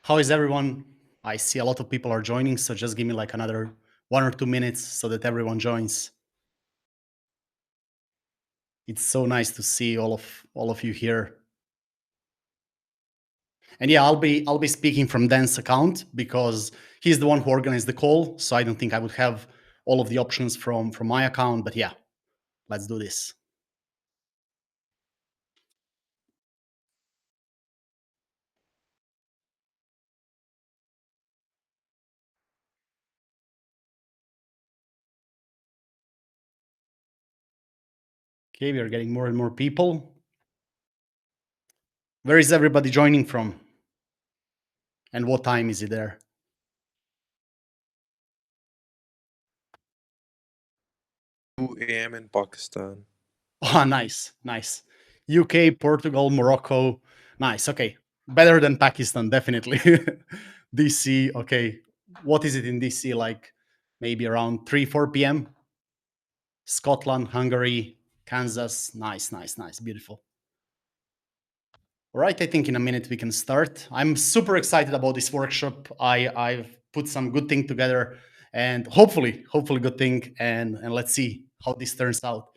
How is everyone? I see a lot of people are joining, so just give me like another 1 or 2 minutes so that everyone joins. It's so nice to see all of you here. And yeah, I'll be speaking from Dan's account because he's the one who organized the call, so I don't think I would have all of the options from my account, but yeah, let's do this. Okay, we are getting more and more people. Where is everybody joining from? And what time is it there? 2 a.m. in Pakistan. Ah, nice, nice. UK, Portugal, Morocco. Nice. Okay. Better than Pakistan, definitely. DC. Okay. What is it in DC? Like maybe around 3, 4 p.m. Scotland, Hungary, Kansas. Nice, nice, nice. Beautiful. All right. I think in a minute we can start. I'm super excited about this workshop. I've put some good thing together and hopefully good thing. And let's see how this turns out.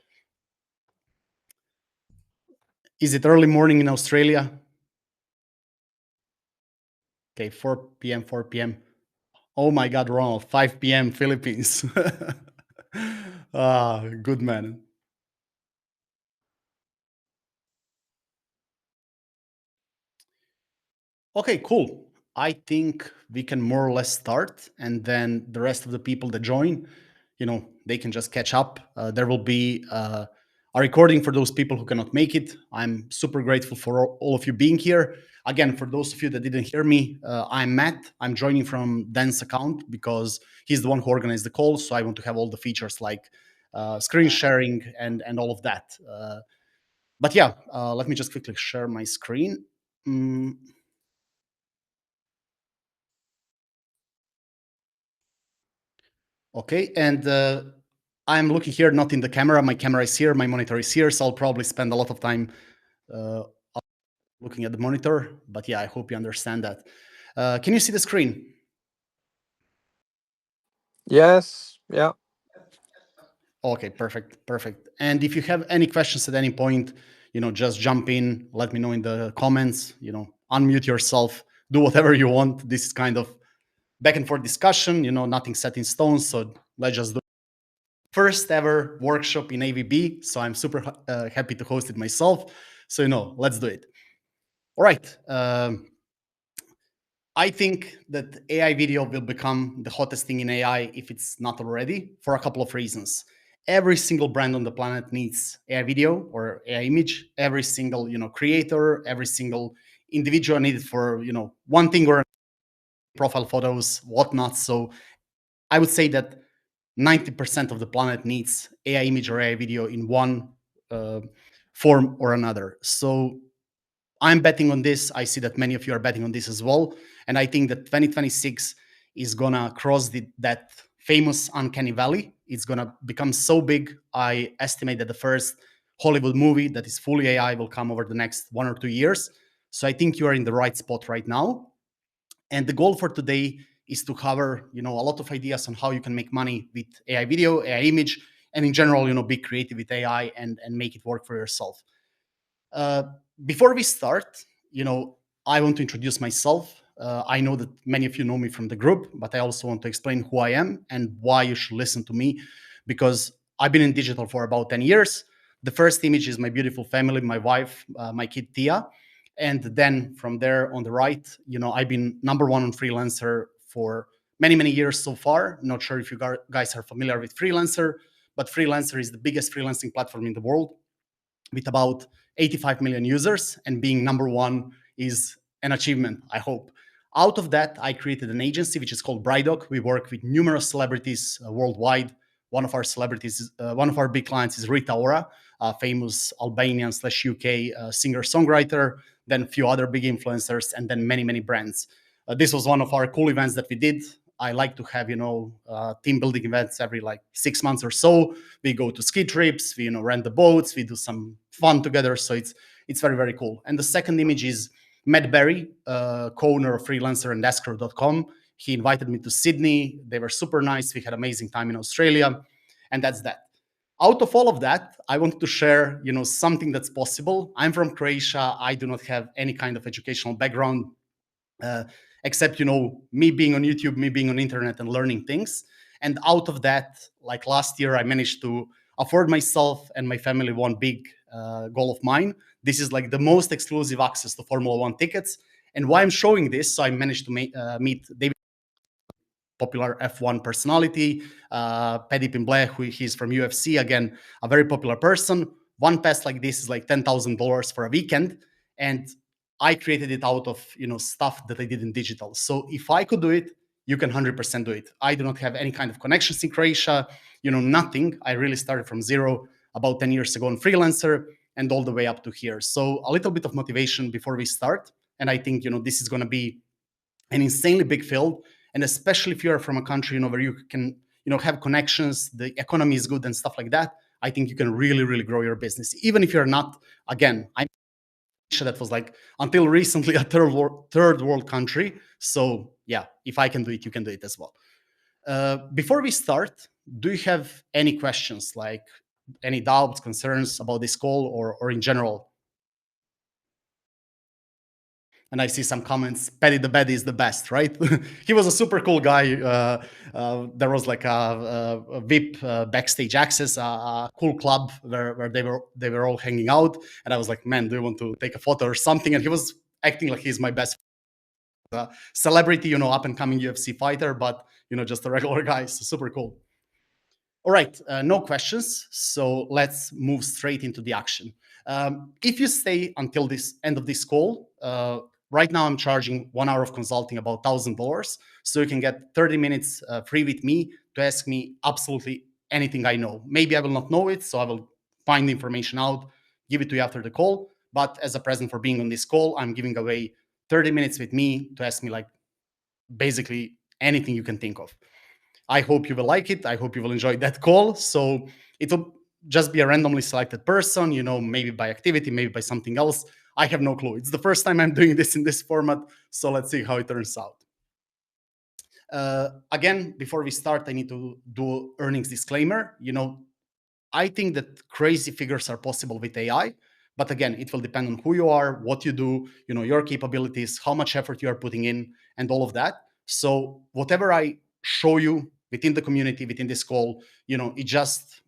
Is it early morning in Australia? Okay, 4 p.m., 4 p.m. Oh my God, Ronald, 5 p.m. Philippines. Good man. Okay, cool. I think we can more or less start, and then the rest of the people that join, they can just catch up. There will be a recording for those people who cannot make it. I'm super grateful for all of you being here. Again, for those of you that didn't hear me, I'm Matt. I'm joining from Dan's account because he's the one who organized the call. So I want to have all the features like screen sharing and all of that. But yeah, let me just quickly share my screen. Mm, Okay, and I'm looking here, not in the camera. My camera is here, my monitor is here, so I'll probably spend a lot of time uh, looking at the monitor. But yeah, I hope you understand that. Can you see the screen? Yes, yeah. Okay, perfect, perfect. And if you have any questions at any point, just jump in, let me know in the comments, unmute yourself, do whatever you want. This is kind of back and forth discussion, nothing set in stone. So let's just do first ever workshop in AVB. So I'm super happy to host it myself. So, let's do it. All right. I think that AI video will become the hottest thing in AI if it's not already for a couple of reasons. Every single brand on the planet needs AI video or AI image. Every single, creator, every single individual needed for, one thing or profile photos, whatnot. So I would say that 90% of the planet needs AI image or AI video in one uh, form or another. So I'm betting on this. I see that many of you are betting on this as well. And I think that 2026 is going to cross that famous uncanny valley. It's going to become so big. I estimate that the first Hollywood movie that is fully AI will come over the next 1 or 2 years. So I think you are in the right spot right now. And the goal for today is to cover, a lot of ideas on how you can make money with AI video, AI image, and in general, be creative with AI and make it work for yourself. Uh, Before we start, I want to introduce myself. I know that many of you know me from the group, but I also want to explain who I am and why you should listen to me, because I've been in digital for about 10 years. The first image is my beautiful family, my wife, my kid Tia. And then from there on the right, I've been number one on Freelancer for many, many years so far. Not sure if you guys are familiar with Freelancer, but Freelancer is the biggest freelancing platform in the world with about 85 million users, and being number one is an achievement, I hope. Out of that, I created an agency which is called Brydoc. We work with numerous celebrities worldwide. One of our celebrities, one of our big clients is Rita Ora, a famous Albanian/UK singer-songwriter, then a few other big influencers, and then many, many brands. This was one of our cool events that we did. I like to have, team building events every like 6 months or so. We go to ski trips, we rent the boats, we do some fun together. So it's very, very cool. And the second image is Matt Berry, co-owner of Freelancer and Escrow.com, he invited me to Sydney. They were super nice. We had amazing time in Australia, and that's that. Out of all of that, I wanted to share, something that's possible. I'm from Croatia. I do not have any kind of educational background, uh, except, me being on YouTube, me being on internet and learning things. And out of that, like last year, I managed to afford myself and my family one big goal of mine. This is like the most exclusive access to Formula One tickets. And why I'm showing this, so I managed to meet David, popular F1 personality, Paddy Pimblett, who he's from UFC, again, a very popular person. One pass like this is like $10,000 for a weekend, and I created it out of stuff that I did in digital. So if I could do it, you can 100% do it. I do not have any kind of connections in Croatia, nothing. I really started from zero about 10 years ago on Freelancer and all the way up to here. So a little bit of motivation before we start, and I think this is going to be an insanely big field, and especially if you're from a country where you can have connections, the economy is good and stuff like that. I think you can really, really grow your business, even if you're not. Again, I'm sure that was like until recently a third world country. So yeah, if I can do it, you can do it as well. Before we start, do you have any questions, like any doubts, concerns about this call, or in general? And I see some comments. Paddy the Baddy is the best, right? He was a super cool guy. There was like a VIP backstage access, a cool club where they were all hanging out. And I was like, man, do you want to take a photo or something? And he was acting like he's my best celebrity, up and coming UFC fighter, but just a regular guy. So super cool. All right, no questions. So let's move straight into the action. If you stay until this end of this call, right now I'm charging 1 hour of consulting about $1,000. So you can get 30 minutes free with me to ask me absolutely anything I know. Maybe I will not know it, so I will find the information out, give it to you after the call. But as a present for being on this call, I'm giving away 30 minutes with me to ask me like basically anything you can think of. I hope you will like it. I hope you will enjoy that call. So it'll just be a randomly selected person, maybe by activity, maybe by something else. I have no clue. It's the first time I'm doing this in this format. So let's see how it turns out. Again, before we start, I need to do earnings disclaimer. I think that crazy figures are possible with AI. But again, it will depend on who you are, what you do, your capabilities, how much effort you are putting in, and all of that. So whatever I show you within the community, within this call, it just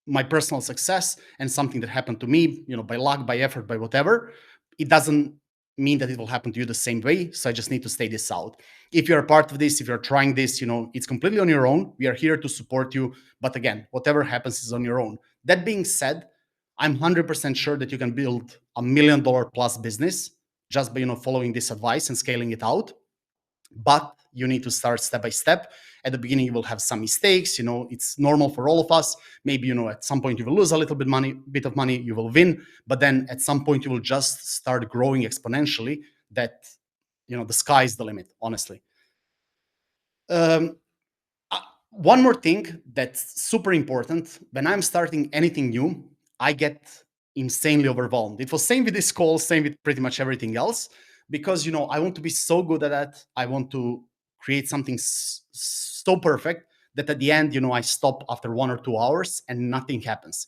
my personal success and something that happened to me, by luck, by effort, by whatever. It doesn't mean that it will happen to you the same way. So I just need to stay this out. If you're a part of this, if you're trying this, it's completely on your own. We are here to support you. But again, whatever happens is on your own. That being said, I'm 100% sure that you can build $1 million plus business just by following this advice and scaling it out. But you need to start step by step. At the beginning, you will have some mistakes. It's normal for all of us. Maybe at some point you will lose a little bit of money. You will win, but then at some point you will just start growing exponentially. That the sky is the limit. Honestly. One more thing that's super important: when I'm starting anything new, I get insanely overwhelmed. It was same with this call, same with pretty much everything else, because I want to be so good at that. I want to create something so perfect that at the end, I stop after 1 or 2 hours and nothing happens.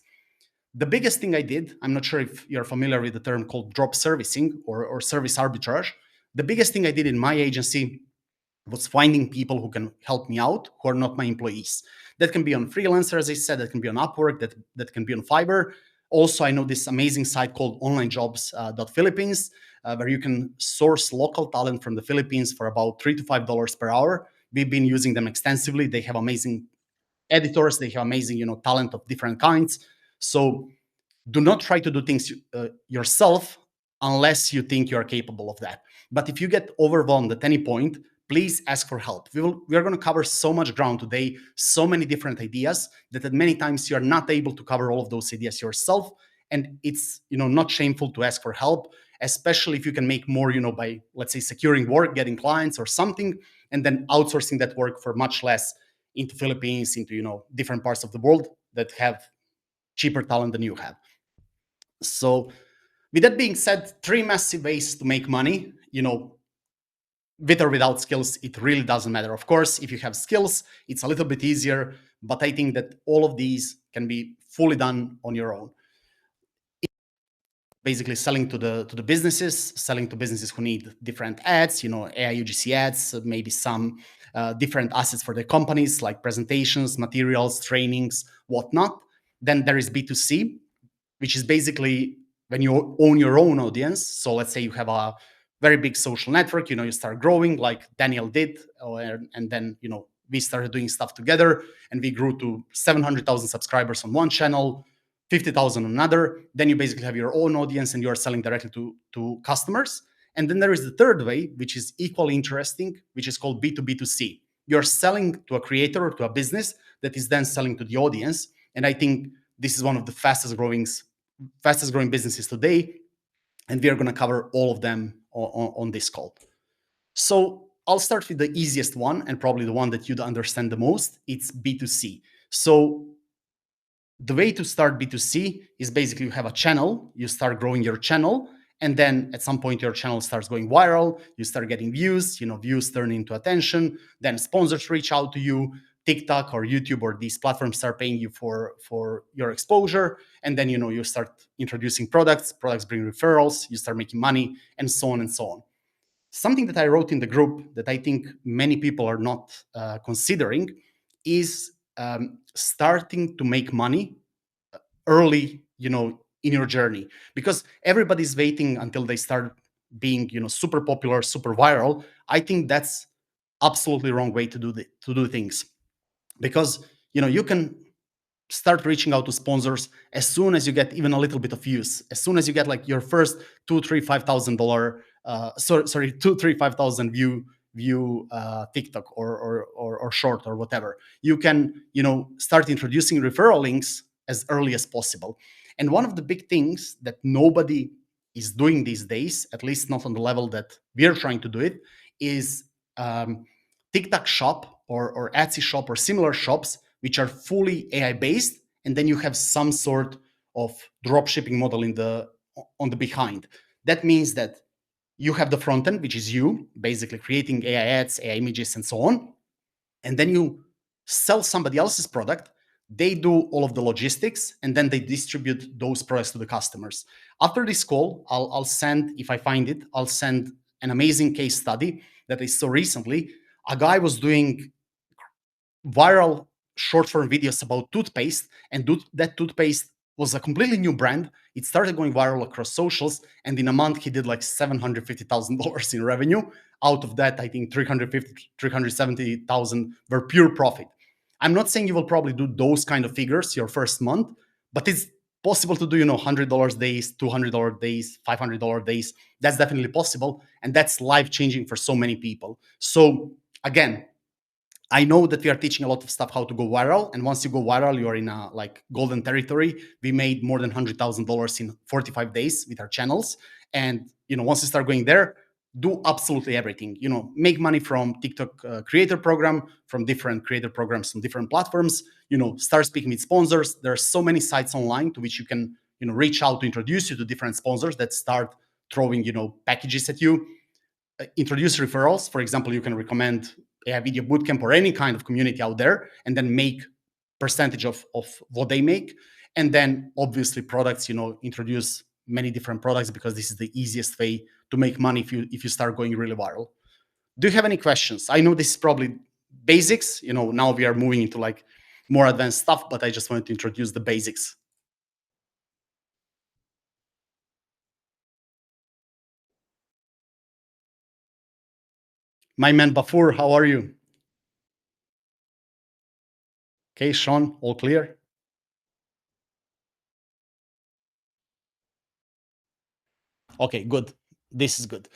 The biggest thing I did, I'm not sure if you're familiar with the term called drop servicing or service arbitrage. The biggest thing I did in my agency was finding people who can help me out, who are not my employees. That can be on Freelancer, as I said, that can be on Upwork, that can be on Fiverr. Also, I know this amazing site called onlinejobs.philippines, where you can source local talent from the Philippines for about $3 to $5 per hour. We've been using them extensively. They have amazing editors. They have amazing, talent of different kinds. So do not try to do things yourself unless you think you're capable of that. But if you get overwhelmed at any point, please ask for help. We are going to cover so much ground today, so many different ideas, that at many times you're not able to cover all of those ideas yourself. And it's not shameful to ask for help, especially if you can make more, by, let's say, securing work, getting clients or something, and then outsourcing that work for much less into Philippines, into different parts of the world that have cheaper talent than you have. So With that being said, three massive ways to make money. With or without skills, it really doesn't matter. Of course, if you have skills, it's a little bit easier, but I think that all of these can be fully done on your own. Basically selling to the businesses, selling to businesses who need different ads, AI UGC ads, maybe some different assets for their companies like presentations, materials, trainings, whatnot. Then there is B2C, which is basically when you own your own audience. So let's say you have a very big social network, you start growing like Daniel did, and then we started doing stuff together, and we grew to 700,000 subscribers on one channel, 50,000 on another. Then you basically have your own audience and you are selling directly to customers. And then there is the third way, which is equally interesting, which is called B2B2C. You're selling to a creator or to a business that is then selling to the audience. And I think this is one of the fastest growing businesses today, and we are going to cover all of them on this call. So I'll start with the easiest one and probably the one that you'd understand the most. It's B2C. So the way to start B2C is basically you have a channel, you start growing your channel, and then at some point your channel starts going viral, you start getting views, views turn into attention, then sponsors reach out to you, TikTok or YouTube or these platforms start paying you for your exposure, and then you start introducing products bring referrals, you start making money, and so on and so on. Something that I wrote in the group that I think many people are not considering is starting to make money early, in your journey, because everybody's waiting until they start being, super popular, super viral. I think that's absolutely wrong way to do things, because you can start reaching out to sponsors as soon as you get even a little bit of views, as soon as you get like your first $2,000, $3,000, sorry, 2, 3, 5,000 view TikTok or short or whatever. You can start introducing referral links as early as possible. And one of the big things that nobody is doing these days, at least not on the level that we're trying to do it, is TikTok Shop or Etsy Shop or similar shops which are fully AI based, and then you have some sort of drop shipping model on the behind. That means that you have the front end, which is you basically creating AI ads, AI images, and so on, and then you sell somebody else's product. They do all of the logistics, and then they distribute those products to the customers. After this call, I'll send, if I find it, I'll send an amazing case study that I saw recently. A guy was doing viral short form videos about toothpaste, and that toothpaste was a completely new brand. It started going viral across socials, and in a month he did like $750,000 in revenue. Out of that, I think 370,000 were pure profit. I'm not saying you will probably do those kind of figures your first month, but it's possible to do, $100 days, $200 days, $500 days. That's definitely possible, and that's life changing for so many people. So again, I know that we are teaching a lot of stuff how to go viral, and once you go viral, you are in a like golden territory. We made more than $100,000 in 45 days with our channels, and once you start going there, do absolutely everything. Make money from TikTok creator program, from different creator programs, from different platforms. Start speaking with sponsors. There are so many sites online to which you can reach out to introduce you to different sponsors that start throwing packages at you. Introduce referrals. For example, you can recommend a video bootcamp or any kind of community out there, and then make percentage of what they make. And then obviously products, introduce many different products, because this is the easiest way to make money if you start going really viral. Do you have any questions? I know this is probably basics. Now we are moving into like more advanced stuff, but I just wanted to introduce the basics. My man Bafur, how are you? Okay, Sean, all clear? Okay, good. This is good.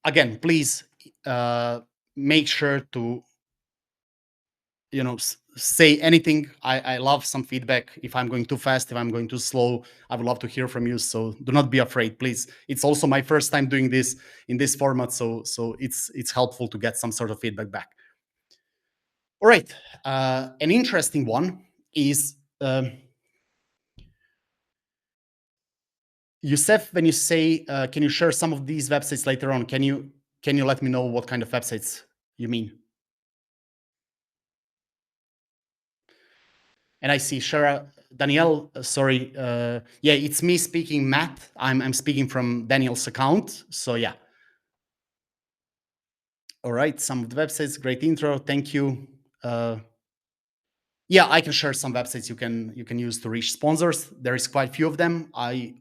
Again, please make sure to say anything. I love some feedback. If I'm going too fast, if I'm going too slow, I would love to hear from you. So do not be afraid, please. It's also my first time doing this in this format, so it's helpful to get some sort of feedback back. All right, an interesting one is Yusef, when you say, can you share some of these websites later on? Can you let me know what kind of websites you mean? And I see Shara, Danielle, sorry. Yeah, it's me speaking, Matt. I'm speaking from Daniel's account. So yeah. All right, some of the websites, great intro. Thank you. Yeah, I can share some websites you can use to reach sponsors. There is quite a few of them. I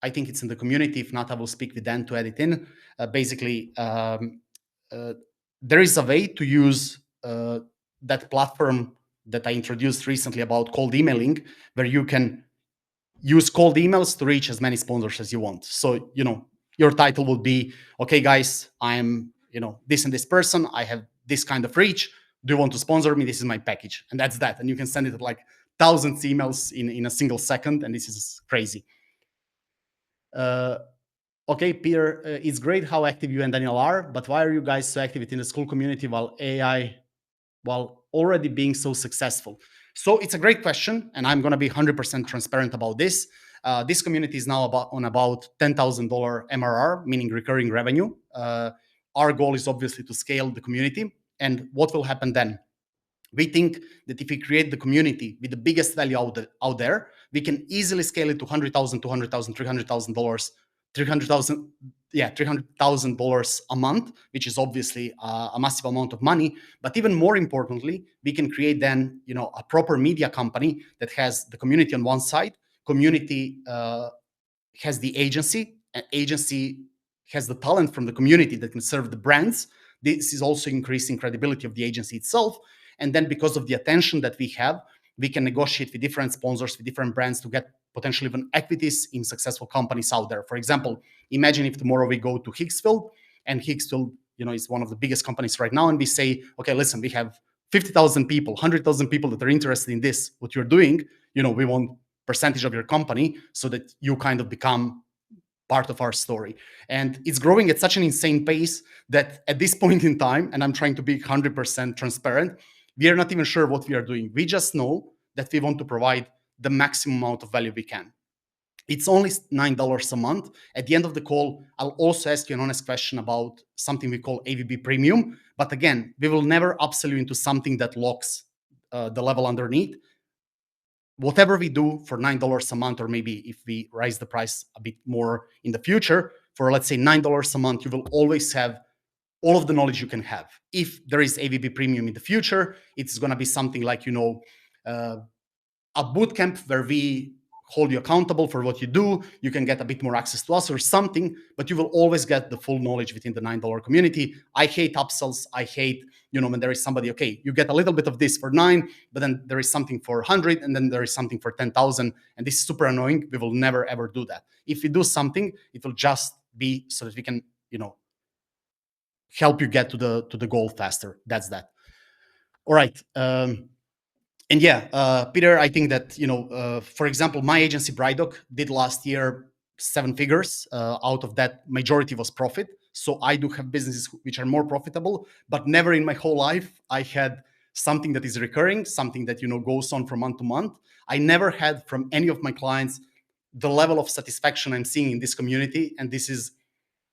think it's in the community. If not, I will speak with Dan to add it in. Basically, uh, there is a way to use that platform that I introduced recently about cold emailing, where you can use cold emails to reach as many sponsors as you want. So, your title would be, okay, guys, I'm, this and this person. I have this kind of reach. Do you want to sponsor me? This is my package. And that's that. And you can send it like thousands emails in a single second. And this is crazy. Okay, Peter, it's great how active you and Daniel are, but why are you guys so active within the school community while already being so successful? So it's a great question, and I'm going to be 100% transparent about this. This community is now on about $10,000 MRR, meaning recurring revenue. Our goal is obviously to scale the community. And what will happen then? We think that if we create the community with the biggest value out there, we can easily scale it to $100,000, $200,000, $300,000, $300,000 a month, which is obviously a massive amount of money. But even more importantly, we can create then, a proper media company that has the community on one side, community has the agency, and agency has the talent from the community that can serve the brands. This is also increasing credibility of the agency itself. And then because of the attention that we have, we can negotiate with different sponsors, with different brands to get potentially even equities in successful companies out there. For example, imagine if tomorrow we go to Hicksfield, and Hicksfield, is one of the biggest companies right now, and we say, okay, listen, we have 50,000 people, 100,000 people that are interested in this, what you're doing, we want percentage of your company so that you kind of become part of our story. And it's growing at such an insane pace that at this point in time, and I'm trying to be 100% transparent, we are not even sure what we are doing. We just know that we want to provide the maximum amount of value we can. It's only $9 a month. At the end of the call, I'll also ask you an honest question about something we call AVB Premium. But again, we will never upsell you into something that locks the level underneath. Whatever we do for $9 a month, or maybe if we raise the price a bit more in the future, for let's say $9 a month, you will always have all of the knowledge you can have. If there is AVB Premium in the future, it's going to be something like, a boot camp where we hold you accountable for what you do. You can get a bit more access to us or something, but you will always get the full knowledge within the $9 community. I hate upsells. I hate, when there is somebody, okay, you get a little bit of this for $9, but then there is something for 100, and then there is something for 10,000. And this is super annoying. We will never, ever do that. If we do something, it will just be so that we can, help you get to the goal faster. That's that. All right. And yeah, Peter, I think that, for example, my agency Brydoc did last year 7 figures. Out of that, majority was profit. So I do have businesses which are more profitable, but never in my whole life I had something that is recurring, something that, goes on from month to month. I never had from any of my clients the level of satisfaction I'm seeing in this community. And this is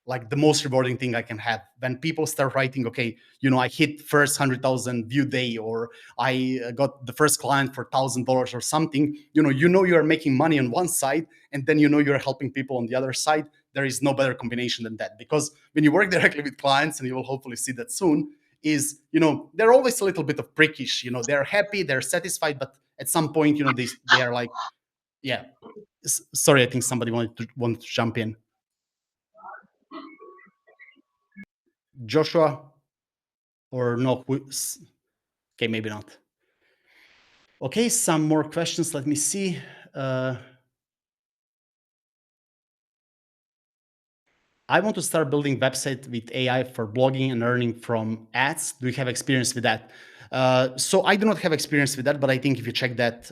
like the most rewarding thing I can have when people start writing, okay, I hit first 100,000 view day, or I got the first client for $1,000 or something. You are making money on one side, and then you're helping people on the other side. There is no better combination than that, because when you work directly with clients, and you will hopefully see that soon, is they're always a little bit of prickish. They're happy, they're satisfied, but at some point, they are like, yeah. Sorry, I think somebody wanted to jump in. Joshua, or no? Okay, maybe not. Okay, some more questions. Let me see. I want to start building website with AI for blogging and earning from ads. Do you have experience with that? So I do not have experience with that, but I think if you check that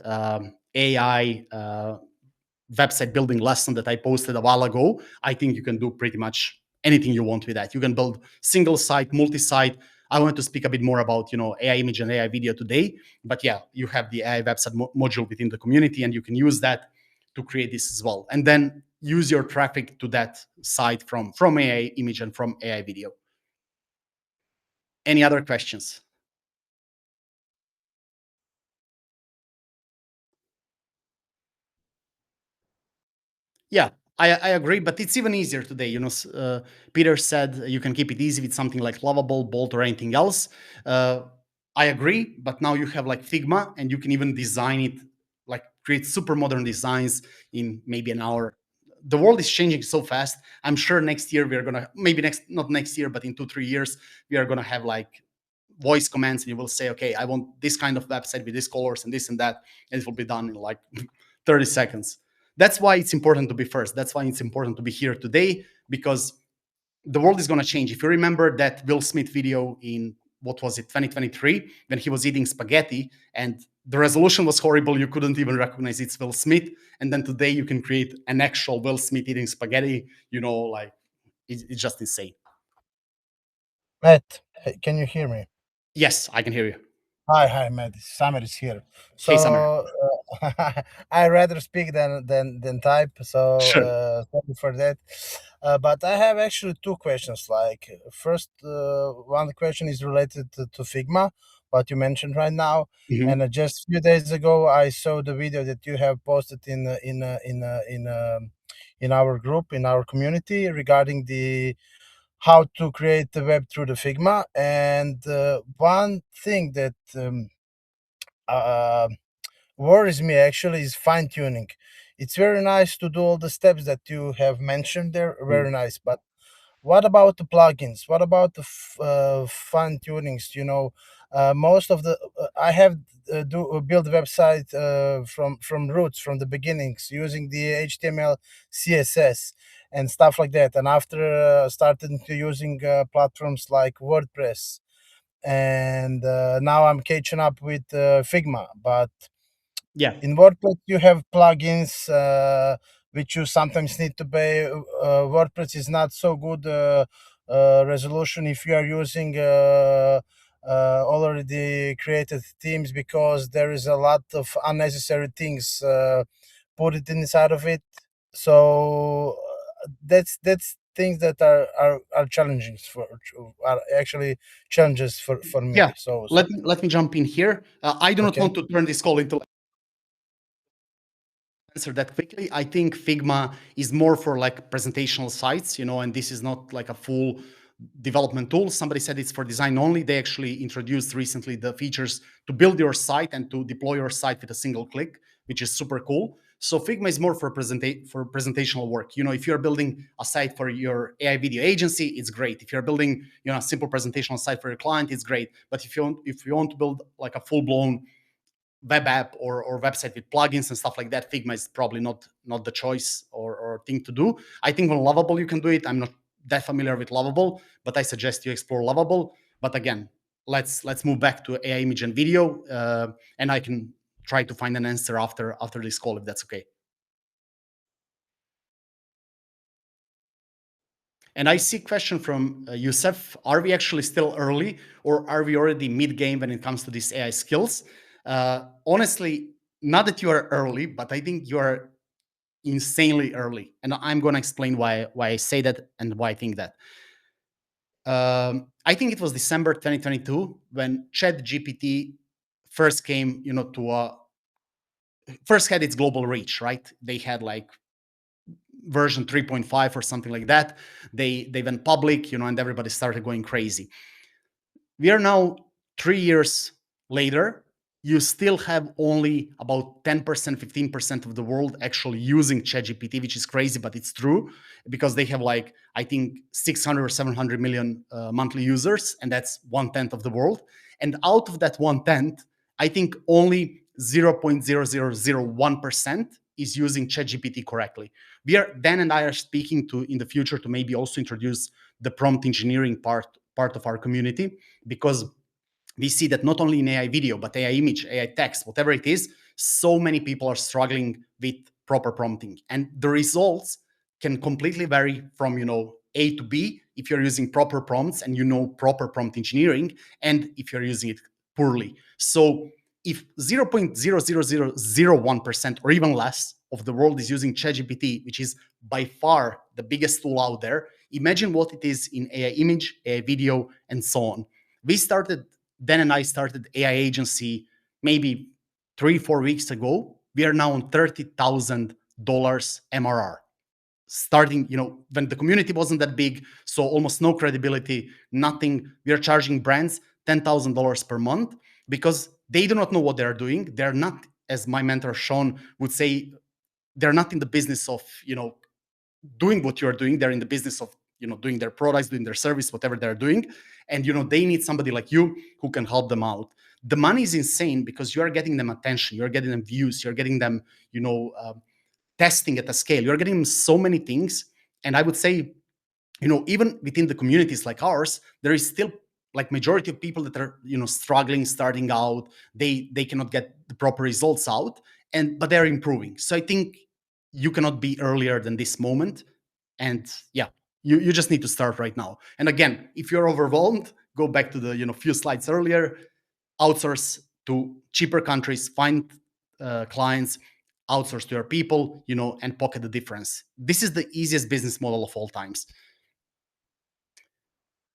AI website building lesson that I posted a while ago, I think you can do pretty much anything you want with that. You can build single site, multi-site. I want to speak a bit more about AI image and AI video today, but yeah, you have the AI website module within the community, and you can use that to create this as well. And then use your traffic to that site from AI image and from AI video. Any other questions? Yeah, I agree, but it's even easier today. Peter said you can keep it easy with something like Lovable, Bolt, or anything else. I agree, but now you have like Figma, and you can even design it, like create super modern designs in maybe an hour. The world is changing so fast. I'm sure next year we are gonna, maybe not next year, but in 2-3 years we are gonna have like voice commands, and you will say, okay, I want this kind of website with these colors and this and that, and it will be done in like 30 seconds. That's why it's important to be first. That's why it's important to be here today, because the world is going to change. If you remember that Will Smith video in, what was it, 2023, when he was eating spaghetti and the resolution was horrible, you couldn't even recognize it's Will Smith. And then today you can create an actual Will Smith eating spaghetti, like it's just insane. Matt, hey, can you hear me? Yes, I can hear you. Hi, Matt. Summer is here. Hey, Summer. So I rather speak than type. So Sure. sorry for that. But I have actually two questions. Like first, one question is related to Figma, what you mentioned right now. Mhm. And just a few days ago, I saw the video that you have posted in our group, in our community, regarding the how to create the web through the Figma. And one thing that uh, worries me actually is fine tuning. It's very nice to do all the steps that you have mentioned there, very nice. But what about the plugins? What about the fine tunings? Most of the I have built a website from roots, from the beginnings, using the HTML, CSS, and stuff like that. And after starting to using platforms like WordPress, and now I'm catching up with Figma. But Yeah. in WordPress, you have plugins which you sometimes need to pay. WordPress is not so good resolution if you are using already created themes, because there is a lot of unnecessary things put it inside of it. So that's things that are challenging are actually challenges for me. Yeah. So Let me jump in here. I do not okay. want to turn this call into answer that quickly. I think Figma is more for like presentational sites, and this is not like a full development tool. Somebody said it's for design only. They actually introduced recently the features to build your site and to deploy your site with a single click, which is super cool. So Figma is more for presentational work. If you're building a site for your AI video agency, it's great. If you're building, a simple presentational site for your client, it's great. But if you want to build like a full-blown web app or website with plugins and stuff like that, Figma is probably not the choice or thing to do. I think on Lovable you can do it. I'm not that familiar with Lovable, but I suggest you explore Lovable. But again, let's move back to AI image and video, and I can try to find an answer after this call, if that's okay. And I see a question from Youssef. Are we actually still early, or are we already mid-game when it comes to these AI skills? Honestly, not that you are early, but I think you are insanely early. And I'm going to explain why I say that and why I think that. I think it was December 2022 when ChatGPT first came, first had its global reach, right? They had like version 3.5 or something like that. They went public, and everybody started going crazy. We are now 3 years later. You still have only about 10%, 15% of the world actually using ChatGPT, which is crazy, but it's true, because they have like, I think 600 or 700 million monthly users, and that's 1/10 of the world. And out of that 1/10, I think only 0.0001% is using ChatGPT correctly. Dan and I are speaking to in the future to maybe also introduce the prompt engineering part of our community, because we see that not only in AI video, but AI image, AI text, whatever it is, so many people are struggling with proper prompting. And the results can completely vary from, A to B if you're using proper prompts and proper prompt engineering, and if you're using it poorly. So if 0.00001% or even less of the world is using ChatGPT, which is by far the biggest tool out there, imagine what it is in AI image, AI video, and so on. Dan and I started AI agency maybe 3-4 weeks ago. We are now on $30,000 MRR. Starting, when the community wasn't that big, so almost no credibility, nothing. We are charging brands $10,000 per month because they do not know what they're doing. They're not, as my mentor Sean would say, they're not in the business of doing what you're doing. They're in the business of doing their products, doing their service, whatever they're doing, and they need somebody like you who can help them out. The money is insane because you are getting them attention, you're getting them views, you're getting them testing at a scale, you're getting them so many things. And I would say, even within the communities like ours, there is still like majority of people that are struggling, starting out. They cannot get the proper results out, but they're improving. So I think you cannot be earlier than this moment. And yeah, you just need to start right now. And again, if you're overwhelmed, go back to the few slides earlier. Outsource to cheaper countries, find clients, outsource to your people, and pocket the difference. This is the easiest business model of all times.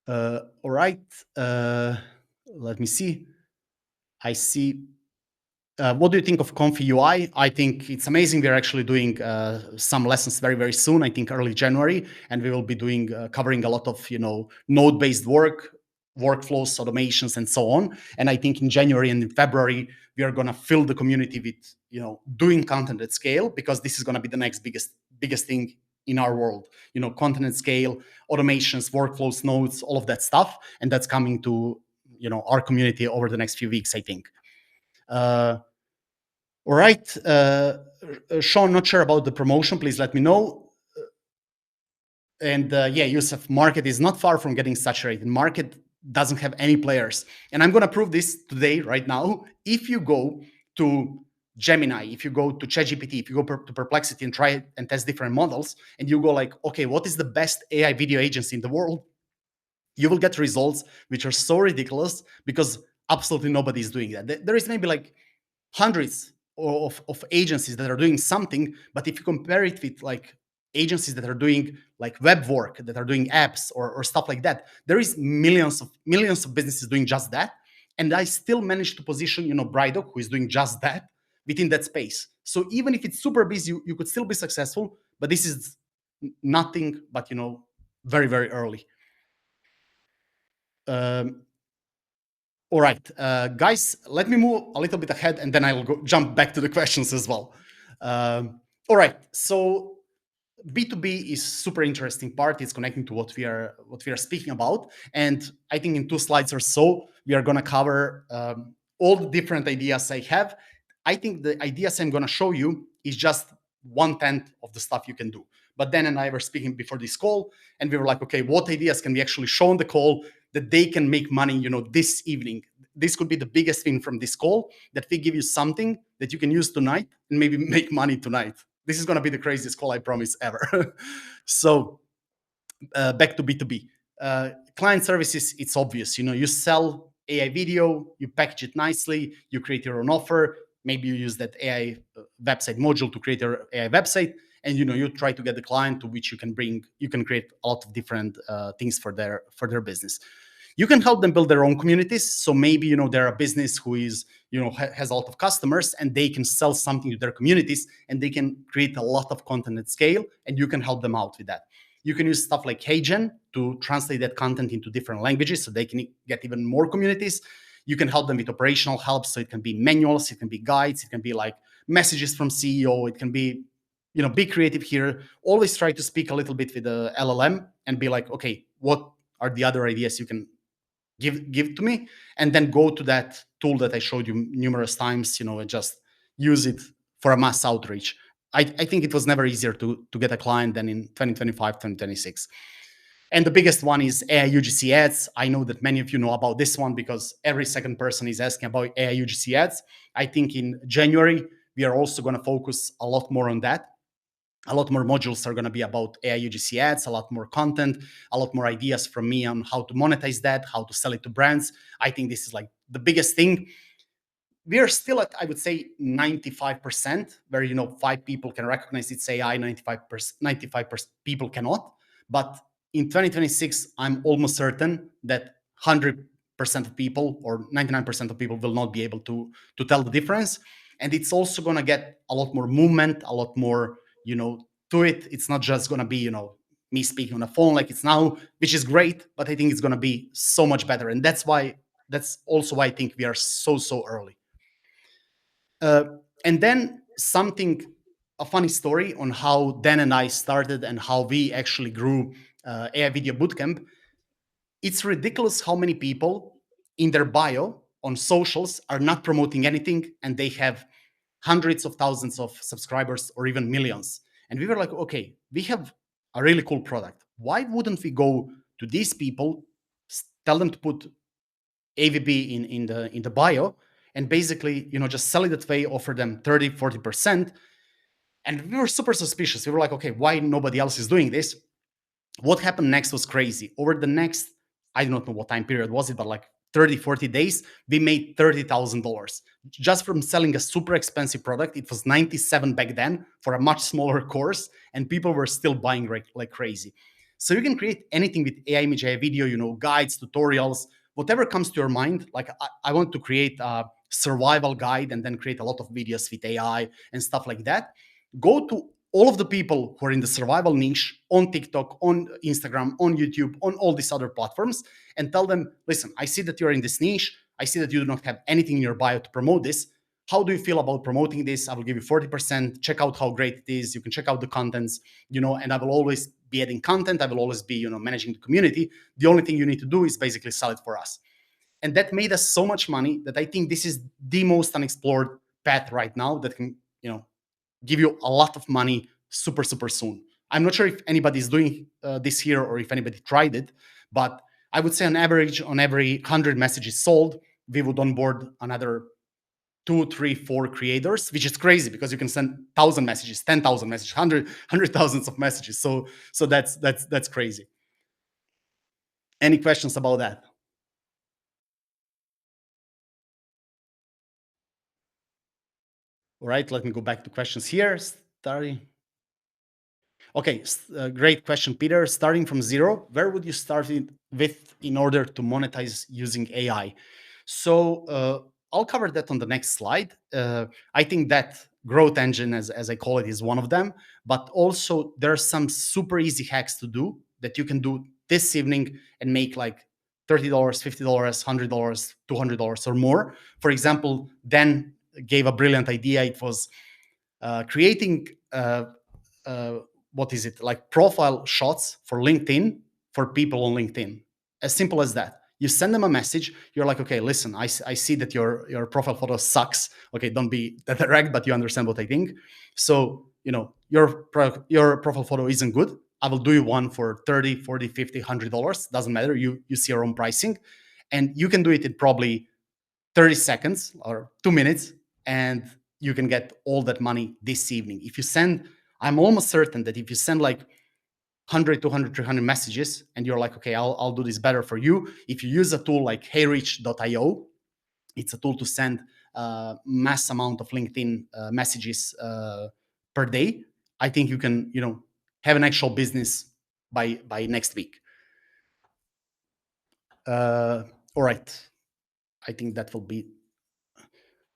All right. Let me see. I see. What do you think of Comfy UI? I think it's amazing. We're actually doing some lessons very, very soon. I think early January, and we will be doing covering a lot of node-based work, workflows, automations, and so on. And I think in January and in February we are going to fill the community with doing content at scale, because this is going to be the next biggest thing in our world. Content at scale, automations, workflows, nodes, all of that stuff, and that's coming to our community over the next few weeks, I think. All right, Sean, not sure about the promotion. Please let me know. And yeah, Yusuf, market is not far from getting saturated. Market doesn't have any players, and I'm going to prove this today, right now. If you go to Gemini, if you go to ChatGPT, if you go to Perplexity and try and test different models, and you go like, okay, what is the best AI video agency in the world? You will get results which are so ridiculous because absolutely nobody is doing that. There is maybe like hundreds of agencies that are doing something, but if you compare it with like agencies that are doing like web work, that are doing apps or stuff like that, there is millions of businesses doing just that. And I still managed to position, Brydoc, who is doing just that, within that space. So even if it's super busy, you could still be successful, but this is nothing but, very, very early. All right, guys, let me move a little bit ahead, and then I'll jump back to the questions as well. All right, so B2B is super interesting part. It's connecting to what we are speaking about, and I think in 2 slides or so we are going to cover all the different ideas I have. I think the ideas I'm going to show you is just 1/10 of the stuff you can do. But Dan and I were speaking before this call, and we were like, okay, what ideas can we actually show on the call that they can make money, this evening? This could be the biggest thing from this call, that we give you something that you can use tonight and maybe make money tonight. This is going to be the craziest call, I promise, ever. So back to B2B. Client services, it's obvious. You sell AI video, you package it nicely, you create your own offer. Maybe you use that AI website module to create your AI website, and you try to get the client to which you can create a lot of different things for their business. You can help them build their own communities. So maybe they're a business who is has a lot of customers, and they can sell something to their communities, and they can create a lot of content at scale, and you can help them out with that. You can use stuff like HeyGen to translate that content into different languages so they can get even more communities. You can help them with operational help, so it can be manuals, it can be guides, it can be like messages from CEO, it can be be creative here. Always try to speak a little bit with the LLM and be like, okay, what are the other ideas you can give to me? And then go to that tool that I showed you numerous times, and just use it for a mass outreach. I think it was never easier to get a client than in 2025, 2026. And the biggest one is AI UGC ads. I know that many of you know about this one because every second person is asking about AI UGC ads. I think in January, we are also going to focus a lot more on that. A lot more modules are going to be about AI UGC ads, a lot more content, a lot more ideas from me on how to monetize that, how to sell it to brands. I think this is like the biggest thing. we are still at, I would say, 95%, where 5 people can recognize it's AI, 95% people cannot. But in 2026, I'm almost certain that 100% of people or 99% of people will not be able to tell the difference. And it's also going to get a lot more movement, a lot more to it. It's not just going to be me speaking on a phone like it's now, which is great, but I think it's going to be so much better. And that's also why I think we are so early. And then a funny story on how Dan and I started and how we actually grew AI Video Bootcamp. It's ridiculous how many people in their bio on socials are not promoting anything, and they have hundreds of thousands of subscribers or even millions. And we were like, okay, we have a really cool product. Why wouldn't we go to these people, tell them to put AVB in the bio, and basically just sell it that way, offer them 30-40%. And we were super suspicious. We were like, okay, why nobody else is doing this? What happened next was crazy. Over the next, I don't know what time period was it, but like 30-40 days, we made $30,000 just from selling a super expensive product. It was 97 back then for a much smaller course, and people were still buying like crazy. So you can create anything with AI image, AI video, guides, tutorials, whatever comes to your mind. Like I want to create a survival guide and then create a lot of videos with AI and stuff like that. Go to all of the people who are in the survival niche on TikTok, on Instagram, on YouTube, on all these other platforms, and tell them, listen, I see that you're in this niche. I see that you do not have anything in your bio to promote this. How do you feel about promoting this? I will give you 40%. Check out how great it is. You can check out the contents, and I will always be adding content. I will always be, managing the community. The only thing you need to do is basically sell it for us. And that made us so much money that I think this is the most unexplored path right now that can, give you a lot of money super soon. I'm not sure if anybody's doing this here or if anybody tried it, but I would say on average, on every 100 messages sold, we would onboard another 2, 3, 4 creators, which is crazy because you can send 1,000 messages, 10,000 messages, 100,000 of messages. So that's crazy. Any questions about that? All right, let me go back to questions here. Okay, great question, Peter. Starting from zero, where would you start with in order to monetize using AI? So I'll cover that on the next slide. I think that growth engine, as I call it, is one of them. But also there are some super easy hacks to do that you can do this evening and make like $30, $50, $100, $200 or more. For example, Dan gave a brilliant idea. It was creating what is it, like profile shots for LinkedIn for people on LinkedIn. As simple as that. You send them a message. You're like, okay, listen, I see that your profile photo sucks. Okay, don't be that direct, but you understand what I think. So your profile photo isn't good. I will do you one for $30, $40, $50, $100. Doesn't matter. You see your own pricing, and you can do it in probably 30 seconds or 2 minutes, and you can get all that money this evening. If you send, I'm almost certain that if you send like 100, 200, 300 messages and you're like, okay, I'll do this better for you. If you use a tool like heyrich.io, it's a tool to send mass amount of LinkedIn messages per day. I think you can, have an actual business by next week. All right. I think that will be.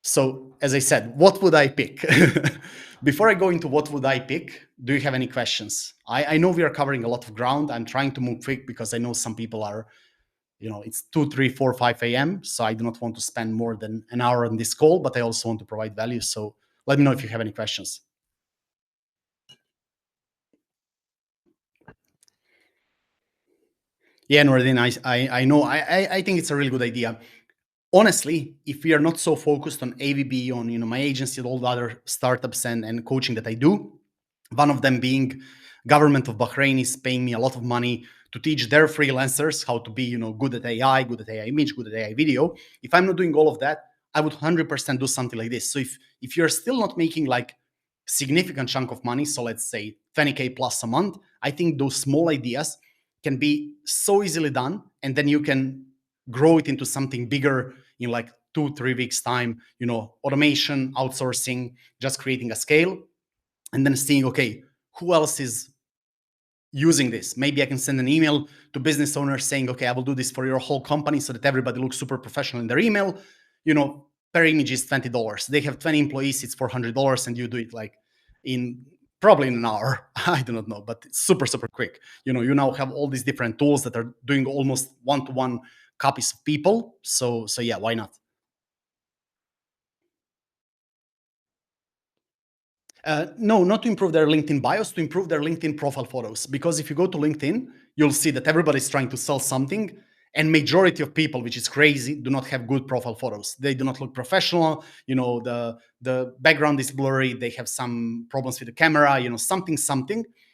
So as I said, what would I pick? Before I go into what would I pick, do you have any questions? I know we are covering a lot of ground. I'm trying to move quick because I know some people are, it's 2, 3, 4, 5 a.m. So I do not want to spend more than an hour on this call, but I also want to provide value. So let me know if you have any questions. Yeah, Nordin, I know. I think it's a really good idea. Honestly, if we are not so focused on AVB, on my agency, all the other startups and coaching that I do, one of them being government of Bahrain is paying me a lot of money to teach their freelancers how to be good at AI, good at AI image, good at AI video. If I'm not doing all of that, I would 100% do something like this. So if you're still not making like significant chunk of money, so let's say 20K plus a month, I think those small ideas can be so easily done, and then you can grow it into something bigger in like 2-3 weeks time, automation, outsourcing, just creating a scale, and then seeing, okay, who else is using this? Maybe I can send an email to business owners saying, okay, I will do this for your whole company so that everybody looks super professional in their email. Per image is $20. They have 20 employees, it's $400, and you do it like probably in an hour. I do not know, but it's super, super quick. You now have all these different tools that are doing almost one-to-one copies of people. So yeah, why not? No, not to improve their LinkedIn bios, to improve their LinkedIn profile photos. Because if you go to LinkedIn, you'll see that everybody's trying to sell something, and majority of people, which is crazy, do not have good profile photos. They do not look professional. The background is blurry. They have some problems with the camera. Something.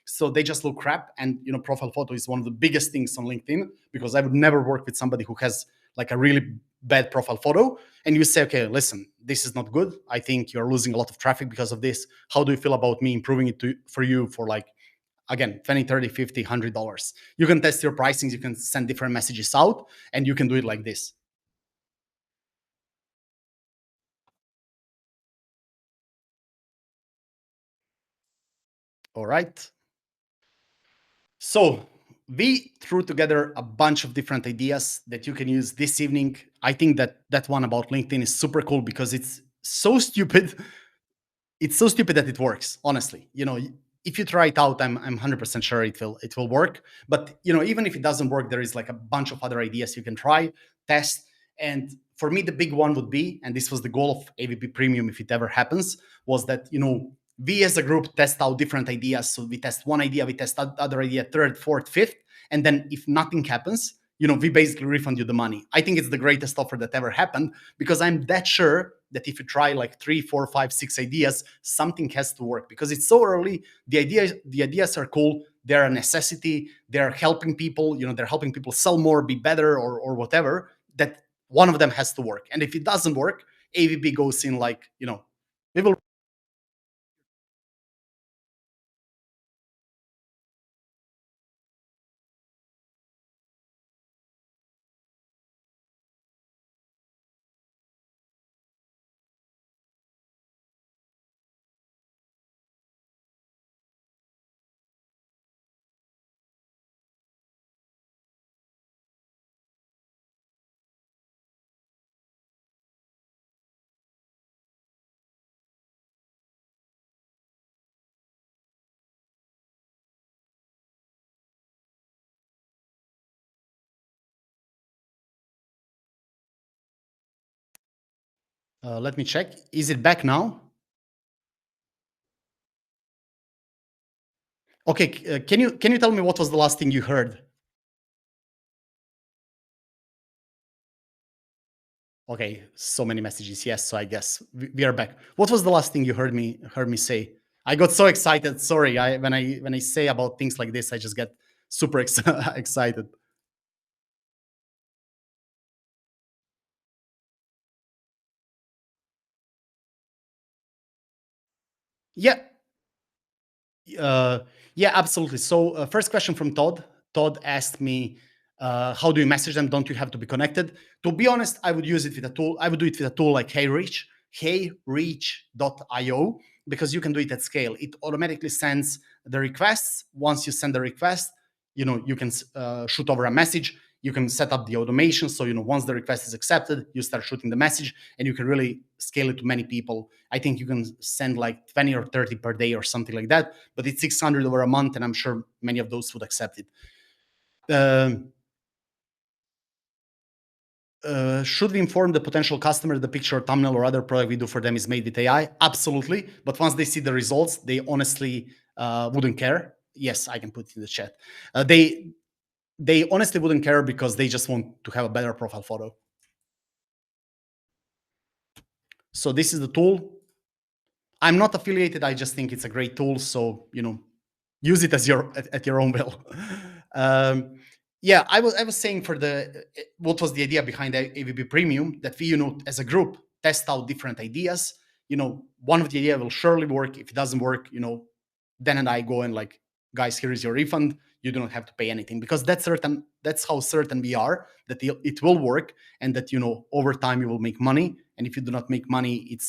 So they just look crap. And profile photo is one of the biggest things on LinkedIn, because I would never work with somebody who has like a really bad profile photo. And you say, okay, listen, this is not good. I think you're losing a lot of traffic because of this. How do you feel about me improving it for you for like, again, 20, 30, 50, $100? You can test your pricings. You can send different messages out, and you can do it like this. All right. So we threw together a bunch of different ideas that you can use this evening. I think that one about LinkedIn is super cool because it's so stupid. It's so stupid that it works, honestly. If you try it out, I'm 100% sure it will work. But even if it doesn't work, there is like a bunch of other ideas you can try, test. And for me, the big one would be, and this was the goal of AVP Premium if it ever happens, was that we as a group test out different ideas. So we test one idea, we test other idea, third, fourth, fifth, and then if nothing happens, we basically refund you the money. I think it's the greatest offer that ever happened, because I'm that sure that if you try like 3, 4, 5, 6 ideas, something has to work, because it's so early. The ideas are cool. They're a necessity. They're helping people. They're helping people sell more, be better, or whatever. That one of them has to work. And if it doesn't work, AVP goes in like, we will. Let me check. Is it back now? Okay. Can you tell me what was the last thing you heard? Okay, so many messages. Yes, so I guess we are back. What was the last thing you heard me say? I got so excited. Sorry, when I say about things like this, I just get super excited. Yeah, yeah, absolutely. So first question from Todd. Todd asked me, how do you message them? Don't you have to be connected? To be honest, I would use it with a tool. I would do it with a tool like heyreach.io, because you can do it at scale. It automatically sends the requests. Once you send the request, you can shoot over a message. You can set up the automation. So, once the request is accepted, you start shooting the message, and you can really scale it to many people. I think you can send like 20 or 30 per day or something like that, but it's 600 over a month, and I'm sure many of those would accept it. Should we inform the potential customer the picture, thumbnail, or other product we do for them is made with AI? Absolutely. But once they see the results, they honestly wouldn't care. Yes, I can put it in the chat. They honestly wouldn't care, because they just want to have a better profile photo. So this is the tool. I'm not affiliated. I just think it's a great tool. So, use it as at your own will. Yeah, I was saying for what was the idea behind AVP Premium, that we, as a group, test out different ideas. One of the idea will surely work. If it doesn't work, Dan and I go and like, guys, here is your refund. you do not have to pay anything, because that's how certain we are that it will work, and that over time you will make money. And if you do not make money, it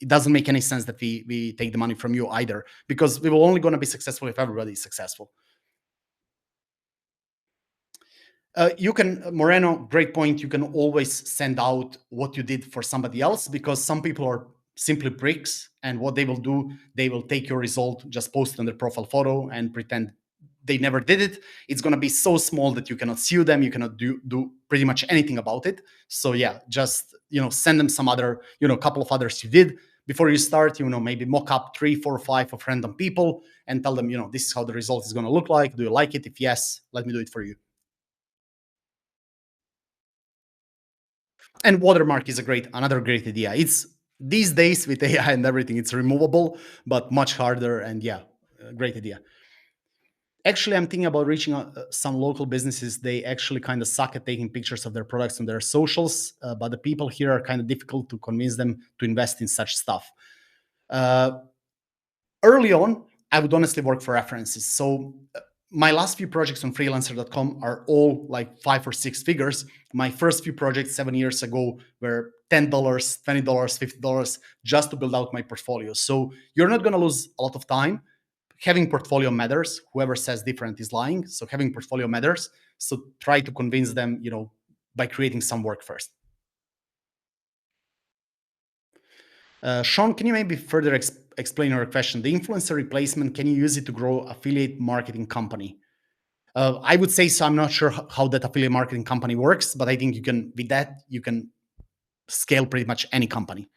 doesn't make any sense that we take the money from you either, because we will only going to be successful if everybody is successful. You can, Moreno, great point. You can always send out what you did for somebody else, because some people are simply bricks, and what they will do, they will take your result, just post it on their profile photo, and pretend they never did it. It's going to be so small that you cannot sue them. You cannot do pretty much anything about it. So yeah, just send them some other, couple of others you did before you start. Maybe mock up 3, 4, 5 of random people, and tell them, this is how the result is going to look like. Do you like it? If yes, let me do it for you. And watermark is another great idea. It's these days with AI and everything, it's removable, but much harder. And yeah, great idea. Actually, I'm thinking about reaching out some local businesses. They actually kind of suck at taking pictures of their products on their socials, but the people here are kind of difficult to convince them to invest in such stuff. Early on, I would honestly work for references. So my last few projects on freelancer.com are all like 5 or 6 figures. My first few projects 7 years ago were $10, $20, $50 just to build out my portfolio. So you're not going to lose a lot of time. Having portfolio matters. Whoever says different is lying. So having portfolio matters. So try to convince them, by creating some work first. Sean, can you maybe further explain your question? The influencer replacement, can you use it to grow affiliate marketing company? I would say so. I'm not sure how that affiliate marketing company works, but I think with that, you can scale pretty much any company.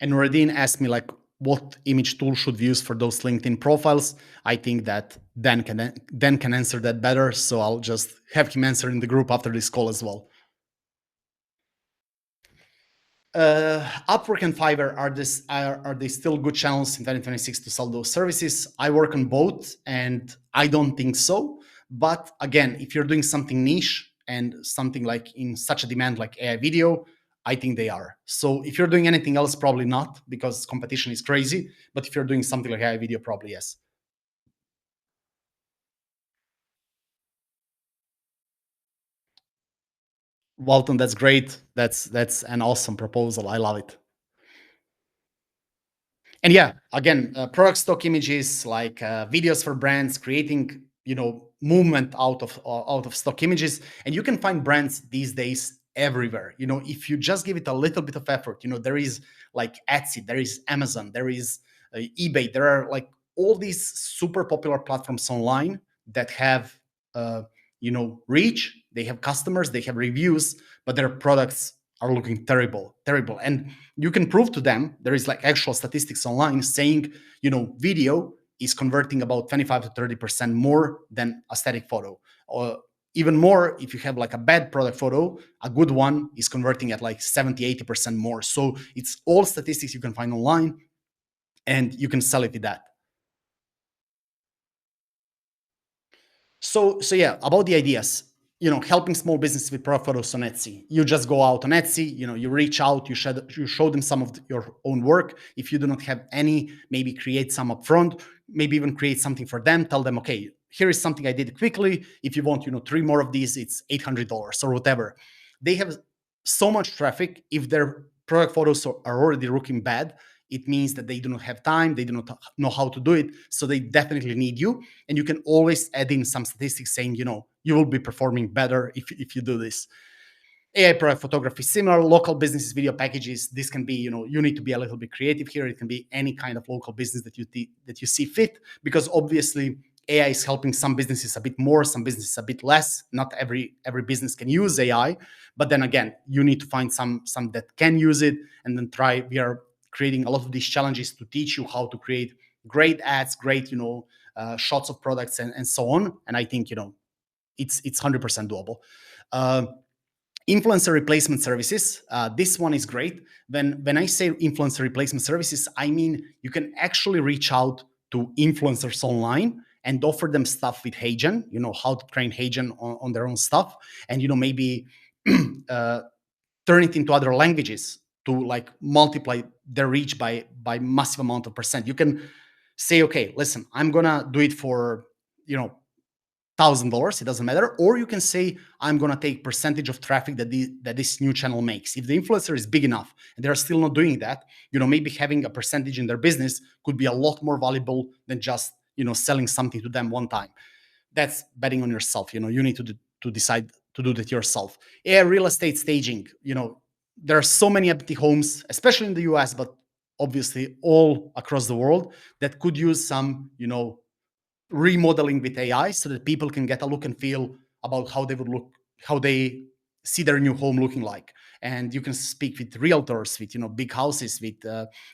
And Radin asked me what image tool should we use for those LinkedIn profiles. I think that Dan can answer that better. So I'll just have him answer in the group after this call as well. Upwork and Fiverr, are they still good channels in 2026 to sell those services? I work on both, and I don't think so. But again, if you're doing something niche and something like in such a demand like AI video, I think they are. So if you're doing anything else, probably not, because competition is crazy. But if you're doing something like AI video, probably yes. Walton, that's great. That's an awesome proposal. I love it. And yeah, again, product stock images, like videos for brands, creating movement out of stock images. And you can find brands these days everywhere. If you just give it a little bit of effort, there is like Etsy, there is Amazon, there is eBay. There are like all these super popular platforms online that have reach. They have customers, they have reviews, but their products are looking terrible. And you can prove to them, there is like actual statistics online saying, video is converting about 25 to 30% more than a static photo. Or even more, if you have like a bad product photo, a good one is converting at like 70, 80% more. So it's all statistics you can find online, and you can sell it with that. So yeah, about the ideas, helping small businesses with product photos on Etsy. You just go out on Etsy, you reach out, you show them some of your own work. If you do not have any, maybe create some upfront, maybe even create something for them. Tell them, okay, here is something I did quickly. If you want, 3 more of these, it's $800 or whatever. They have so much traffic. If their product photos are already looking bad, it means that they do not have time, they do not know how to do it, so they definitely need you. And you can always add in some statistics saying, you will be performing better if you do this. AI product photography, similar. Local businesses, video packages. This can be, you need to be a little bit creative here. It can be any kind of local business that you see fit, because obviously AI is helping some businesses a bit more, some businesses a bit less. Not every business can use AI, but then again, you need to find some that can use it, and then try. We are creating a lot of these challenges to teach you how to create great ads, great shots of products, and so on. And I think it's 100% doable. Influencer replacement services. This one is great. When I say influencer replacement services, I mean you can actually reach out to influencers online and offer them stuff with HeyGen. How to train HeyGen on their own stuff, and maybe turn it into other languages to like multiply their reach by massive amount of percent. You can say, okay, listen, I'm gonna do it for, you know, $1,000, it doesn't matter. Or you can say, I'm gonna take percentage of traffic that this new channel makes. If the influencer is big enough and they're still not doing that, you know, maybe having a percentage in their business could be a lot more valuable than just, you know, selling something to them one time. That's betting on yourself. You know, you need to decide to do that yourself. Yeah, real estate staging. You know, there are so many empty homes, especially in the US, but obviously all across the world, that could use some, you know, remodeling with AI so that people can get a look and feel about how they would look, how they see their new home looking like. And you can speak with realtors, with, you know, big houses, with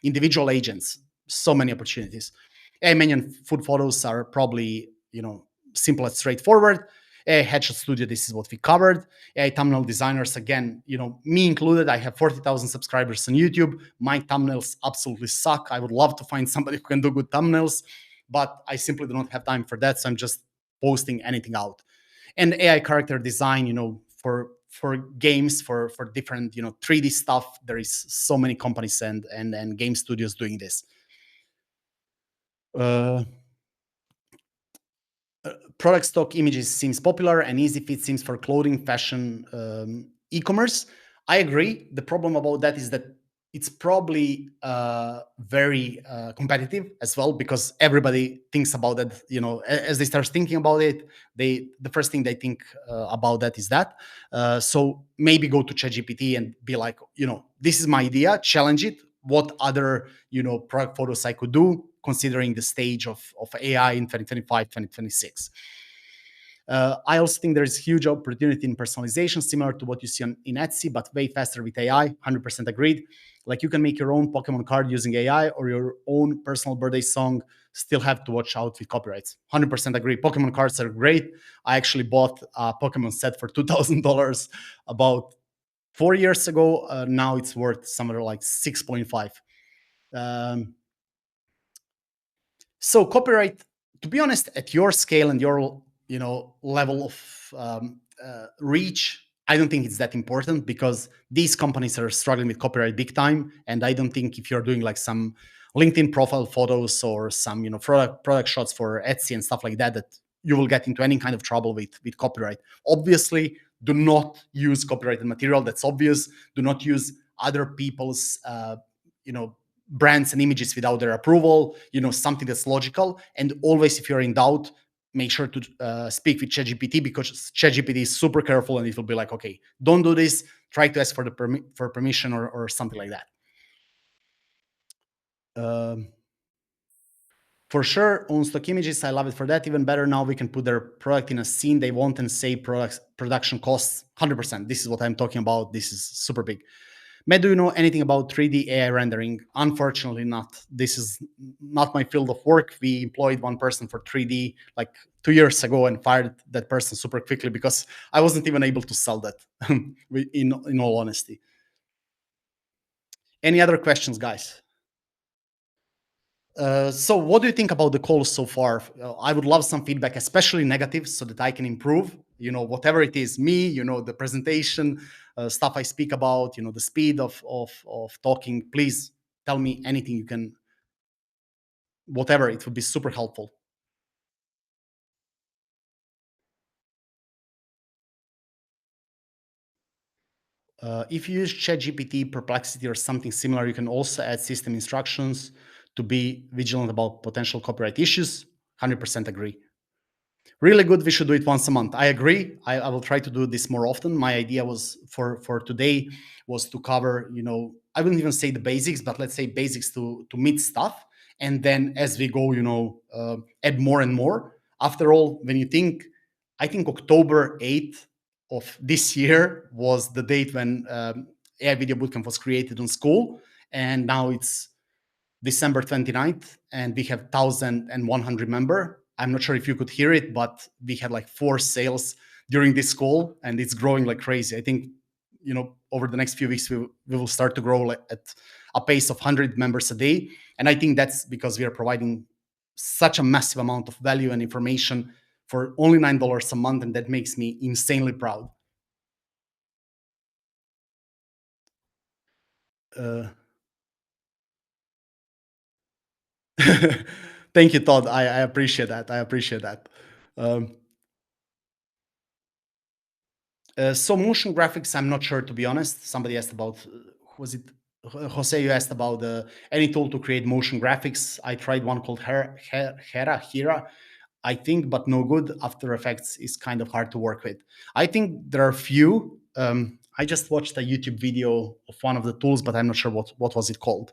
individual agents. So many opportunities. AI menu food photos are probably, you know, simple and straightforward. AI headshot studio, this is what we covered. AI thumbnail designers, again, you know, me included, I have 40,000 subscribers on YouTube. My thumbnails absolutely suck. I would love to find somebody who can do good thumbnails, but I simply do not have time for that. So I'm just posting anything out. And AI character design, you know, for games, for different, you know, 3D stuff. There is so many companies and game studios doing this. Uh, Product stock images seems popular and easy fit seems for clothing, fashion, e-commerce. I agree. The problem about that is that it's probably very competitive as well, because everybody thinks about that. You know, as they start thinking about it, the first thing they think about that is that. So maybe go to ChatGPT and be like, you know, this is my idea, challenge it. What other, you know, product photos I could do, considering the stage of AI in 2025, 2026. I also think there's huge opportunity in personalization, similar to what you see in Etsy, but way faster with AI. 100% agreed. Like, you can make your own Pokemon card using AI, or your own personal birthday song. Still have to watch out with copyrights. 100% agree. Pokemon cards are great. I actually bought a Pokemon set for $2,000 about 4 years ago. Now it's worth somewhere like 6.5. So copyright, to be honest, at your scale and your, you know, level of reach, I don't think it's that important, because these companies are struggling with copyright big time. And I don't think if you're doing like some LinkedIn profile photos or some, you know, product shots for Etsy and stuff like that, that you will get into any kind of trouble with copyright. Obviously, do not use copyrighted material. That's obvious. Do not use other people's, you know, brands and images without their approval, you know, something that's logical. And always, if you're in doubt, make sure to speak with ChatGPT, because ChatGPT is super careful and it will be like, okay, don't do this. Try to ask for the for permission or something like that. For sure, own stock images, I love it for that. Even better, now we can put their product in a scene they want and save production costs. 100%. This is what I'm talking about. This is super big. Matt, do you know anything about 3D AI rendering? Unfortunately not. This is not my field of work. We employed one person for 3D like 2 years ago and fired that person super quickly because I wasn't even able to sell that, in all honesty. Any other questions, guys? So what do you think about the calls so far? I would love some feedback, especially negative, so that I can improve, you know, whatever it is, me, you know, the presentation, stuff I speak about, you know, the speed of talking. Please tell me anything you can, whatever, it would be super helpful. If you use ChatGPT, Perplexity, or something similar, you can also add system instructions to be vigilant about potential copyright issues. 100% agree. Really good. We should do it once a month. I agree. I will try to do this more often. My idea was for today was to cover, you know, I wouldn't even say the basics, but let's say basics to mid stuff. And then as we go, you know, add more and more. After all, when you think, I think October 8th of this year was the date when AI Video Bootcamp was created on school. And now it's December 29th, and we have 1,100 member. I'm not sure if you could hear it, but we had like 4 sales during this call, and it's growing like crazy. I think, you know, over the next few weeks, we will start to grow like at a pace of 100 members a day. And I think that's because we are providing such a massive amount of value and information for only $9 a month, and that makes me insanely proud. Uh, Thank you, Todd. I appreciate that. I appreciate that. Um, so motion graphics, I'm not sure, to be honest. Somebody asked about, was it Jose? You asked about any tool to create motion graphics. I tried one called Hera, I think, but no good. After Effects is kind of hard to work with. I think there are few. I just watched a YouTube video of one of the tools, but I'm not sure what was it called.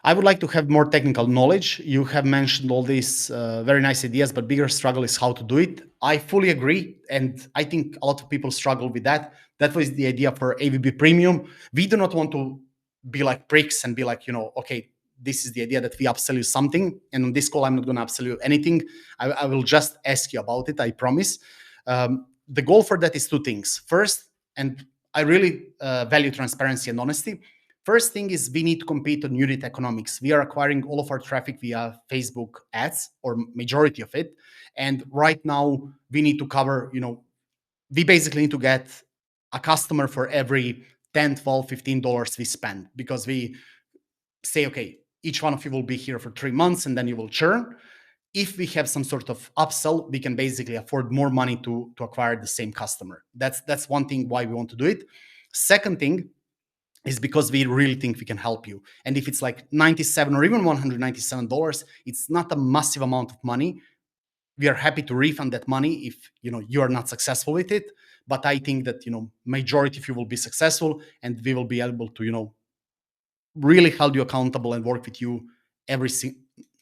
I would like to have more technical knowledge. You have mentioned all these very nice ideas, but bigger struggle is how to do it. I fully agree, and I think a lot of people struggle with that. That was the idea for AVB Premium. We do not want to be like pricks and be like, okay, this is the idea that we upsell you something. And on this call, I'm not going to upsell you anything. I will just ask you about it, I promise. The goal for that is two things. First, and I really value transparency and honesty. First thing is we need to compete on unit economics. We are acquiring all of our traffic via Facebook ads, or majority of it. And right now we need to cover, we basically need to get a customer for every 10, 12, $15 we spend, because we say, okay, each one of you will be here for 3 months and then you will churn. If we have some sort of upsell, we can basically afford more money to acquire the same customer. That's one thing why we want to do it. Second thing is because we really think we can help you. And if it's like $97 or even $197, it's not a massive amount of money. We are happy to refund that money if you are not successful with it. But I think that majority of you will be successful, and we will be able to really hold you accountable and work with you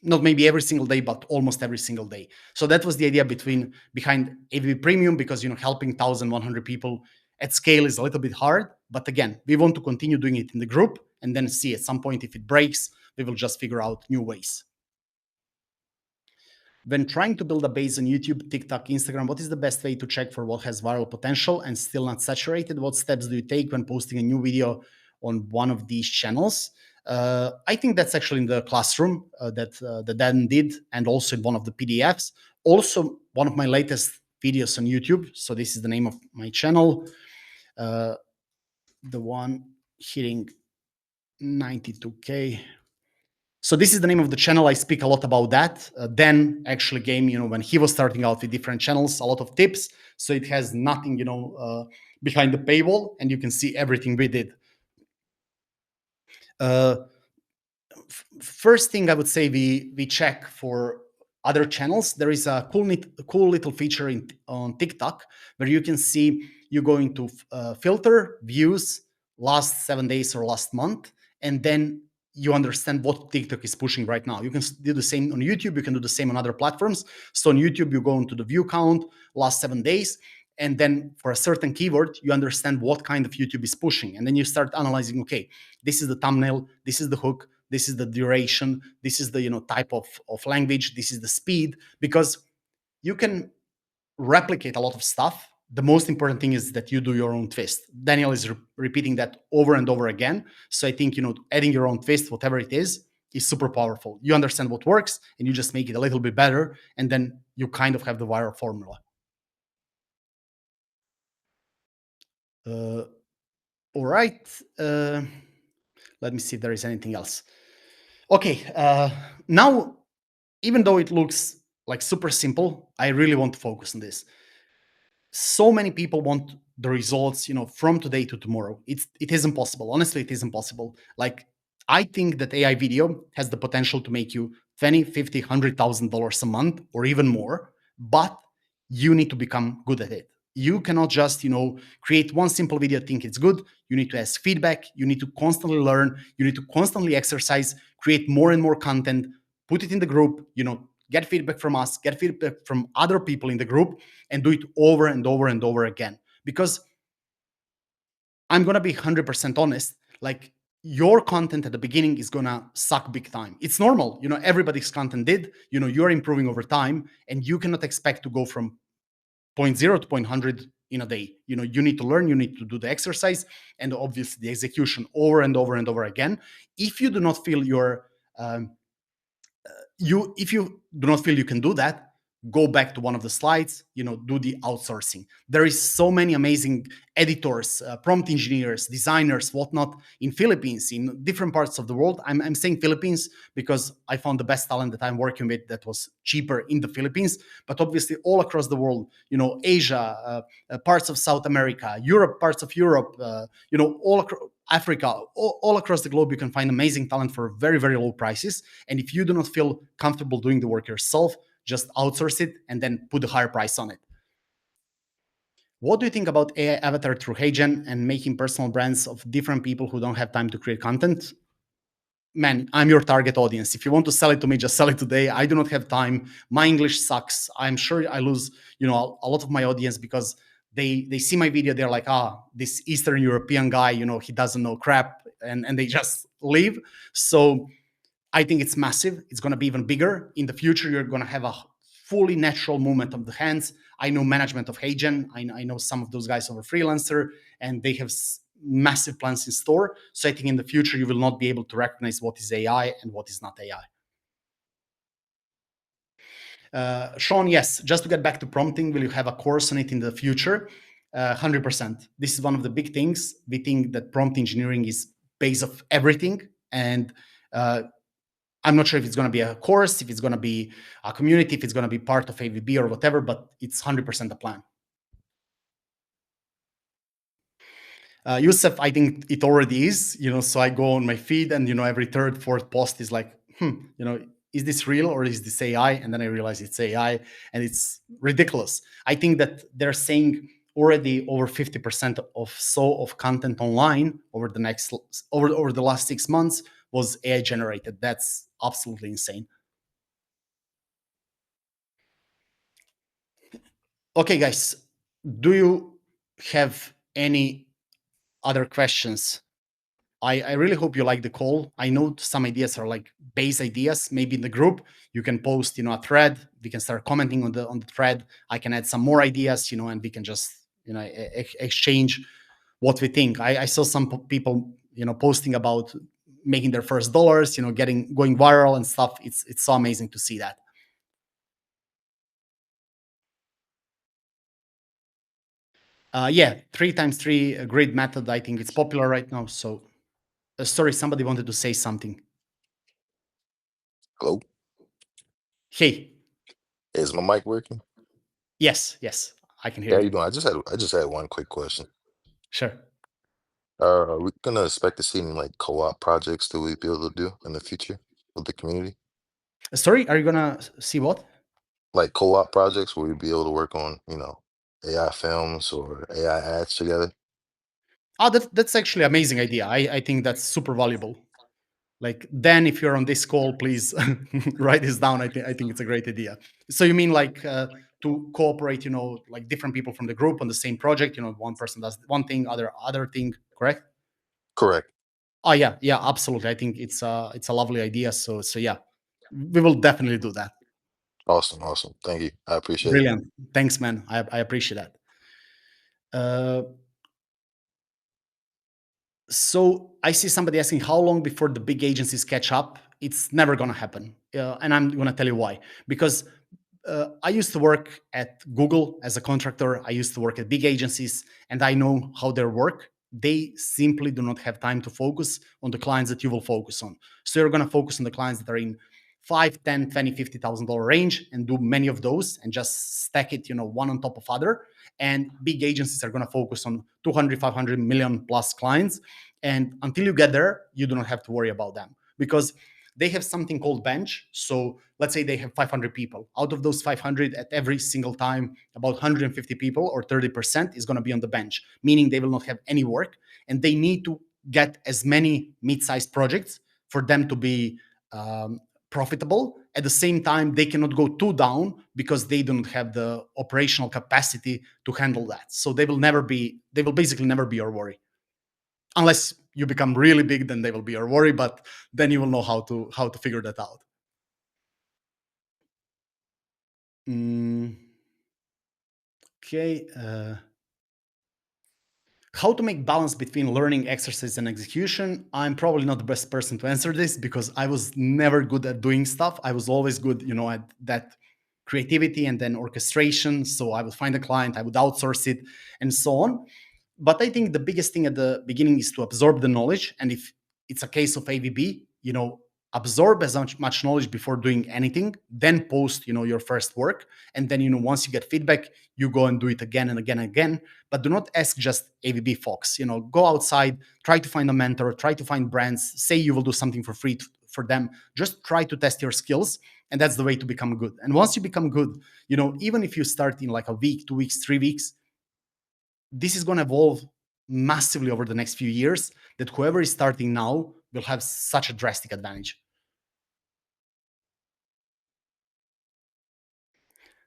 not maybe every single day, but almost every single day. So that was the idea behind AVB Premium, because helping 1,100 people at scale is a little bit hard. But again, we want to continue doing it in the group, and then see at some point if it breaks, we will just figure out new ways. When trying to build a base on YouTube, TikTok, Instagram, what is the best way to check for what has viral potential and still not saturated? What steps do you take when posting a new video on one of these channels? I think that's actually in the classroom that Dan did, and also in one of the PDFs. Also, one of my latest videos on YouTube. So this is the name of my channel. The one hitting 92K. So this is the name of the channel. I speak a lot about that. Dan actually gave me, when he was starting out with different channels, a lot of tips. So it has nothing, behind the paywall, and you can see everything we did. First thing I would say, we check for other channels. There is a cool little feature on TikTok where you can see, you go into filter views last 7 days or last month, and then you understand what TikTok is pushing right now. You can do the same on YouTube. You can do the same on other platforms. So on YouTube, you go into the view count last 7 days, and then for a certain keyword, you understand what kind of YouTube is pushing. And then you start analyzing, okay, this is the thumbnail, this is the hook, this is the duration, this is the type of language, this is the speed, because you can replicate a lot of stuff. The most important thing is that you do your own twist. Daniel is repeating that over and over again. So I think adding your own twist, whatever it is super powerful. You understand what works, and you just make it a little bit better, and then you kind of have the viral formula. All right. Let me see if there is anything else. Okay. Now, even though it looks like super simple, I really want to focus on this. So many people want the results, from today to tomorrow. It is impossible. Honestly, it is impossible. Like, I think that AI video has the potential to make you $20, $50, $100,000 a month or even more, but you need to become good at it. You cannot just, create one simple video, think it's good. You need to ask feedback. You need to constantly learn. You need to constantly exercise, create more and more content, put it in the group, get feedback from us, get feedback from other people in the group, and do it over and over and over again. Because I'm going to be 100% honest, like, your content at the beginning is going to suck big time. It's normal. Everybody's content did. You're improving over time, and you cannot expect to go from 0 to 100 in a day. You need to learn, you need to do the exercise, and obviously the execution over and over and over again. If you do not feel if you do not feel you can do that, go back to one of the slides, do the outsourcing. There is so many amazing editors, prompt engineers, designers, whatnot in Philippines, in different parts of the world. I'm saying Philippines because I found the best talent that I'm working with that was cheaper in the Philippines, but obviously all across the world, Asia, parts of South America, Europe, parts of Europe, all across Africa, all across the globe, you can find amazing talent for very, very low prices. And if you do not feel comfortable doing the work yourself, just outsource it and then put a higher price on it. What do you think about AI avatar through HeyGen and making personal brands of different people who don't have time to create content? Man, I'm your target audience. If you want to sell it to me, just sell it today. I do not have time. My English sucks. I'm sure I lose, a lot of my audience because they see my video. They're like, this Eastern European guy, he doesn't know crap, and they just leave. So I think it's massive. It's going to be even bigger. In the future, you're going to have a fully natural movement of the hands. I know management of HeyGen. I know some of those guys over Freelancer, and they have massive plans in store. So I think in the future, you will not be able to recognize what is AI and what is not AI. Sean, yes, just to get back to prompting, will you have a course on it in the future? 100%. This is one of the big things. We think that prompt engineering is base of everything. And I'm not sure if it's going to be a course, if it's going to be a community, if it's going to be part of AVB or whatever, but it's 100% the plan. Yusuf, I think it already is, so I go on my feed and, every third, fourth post is like, is this real or is this AI? And then I realize it's AI and it's ridiculous. I think that they're saying already over 50% of content online over the last 6 months was AI generated. That's absolutely insane. Okay, guys, do you have any other questions? I really hope you like the call. I know some ideas are like base ideas. Maybe in the group you can post, a thread. We can start commenting on the thread. I can add some more ideas, and we can just, exchange what we think. I saw some people, posting about making their first dollars, going viral and stuff. It's so amazing to see that. Yeah, 3x3 grid method. I think it's popular right now. So, sorry, somebody wanted to say something. Hello? Hey. Is my mic working? Yes, I can hear Yeah, you. you know, I just had one quick question. Sure. Are we gonna expect to see any like co-op projects that we be able to do in the future with the community? Sorry, are you gonna see what? Like co-op projects where we be able to work on, AI films or AI ads together? That's actually an amazing idea. I think that's super valuable. Like, Dan, if you're on this call, please write this down. I think it's a great idea. So you mean like to cooperate, like different people from the group on the same project, one person does one thing, other thing, correct? Correct. Oh yeah, absolutely. I think it's a lovely idea. So yeah, we will definitely do that. Awesome. Thank you. I appreciate it. Brilliant. Thanks, man. I appreciate that. So I see somebody asking how long before the big agencies catch up. It's never going to happen. And I'm going to tell you why. Because I used to work at Google as a contractor. I used to work at big agencies, and I know how they work. They simply do not have time to focus on the clients that you will focus on. So you're going to focus on the clients that are in $5, $10, $20, $50,000 range and do many of those and just stack it, one on top of other. And big agencies are going to focus on 200, 500 million plus clients. And until you get there, you do not have to worry about them because they have something called bench. So let's say they have 500 people. Out of those 500, at every single time, about 150 people or 30% is going to be on the bench, meaning they will not have any work. And they need to get as many mid-sized projects for them to be profitable. At the same time, they cannot go too down because they don't have the operational capacity to handle that. So they will basically never be your worry. Unless you become really big, then they will be your worry, but then you will know how to figure that out. Okay. How to make balance between learning, exercise, and execution? I'm probably not the best person to answer this because I was never good at doing stuff. I was always good, at that creativity and then orchestration. So I would find a client, I would outsource it, and so on. But I think the biggest thing at the beginning is to absorb the knowledge. And if it's a case of AVB, absorb as much knowledge before doing anything, then post, your first work. And then, once you get feedback, you go and do it again and again and again. But do not ask just AVB folks, go outside, try to find a mentor, try to find brands, say you will do something for free for them. Just try to test your skills. And that's the way to become good. And once you become good, even if you start in like a week, 2 weeks, 3 weeks, this is going to evolve massively over the next few years, that whoever is starting now will have such a drastic advantage.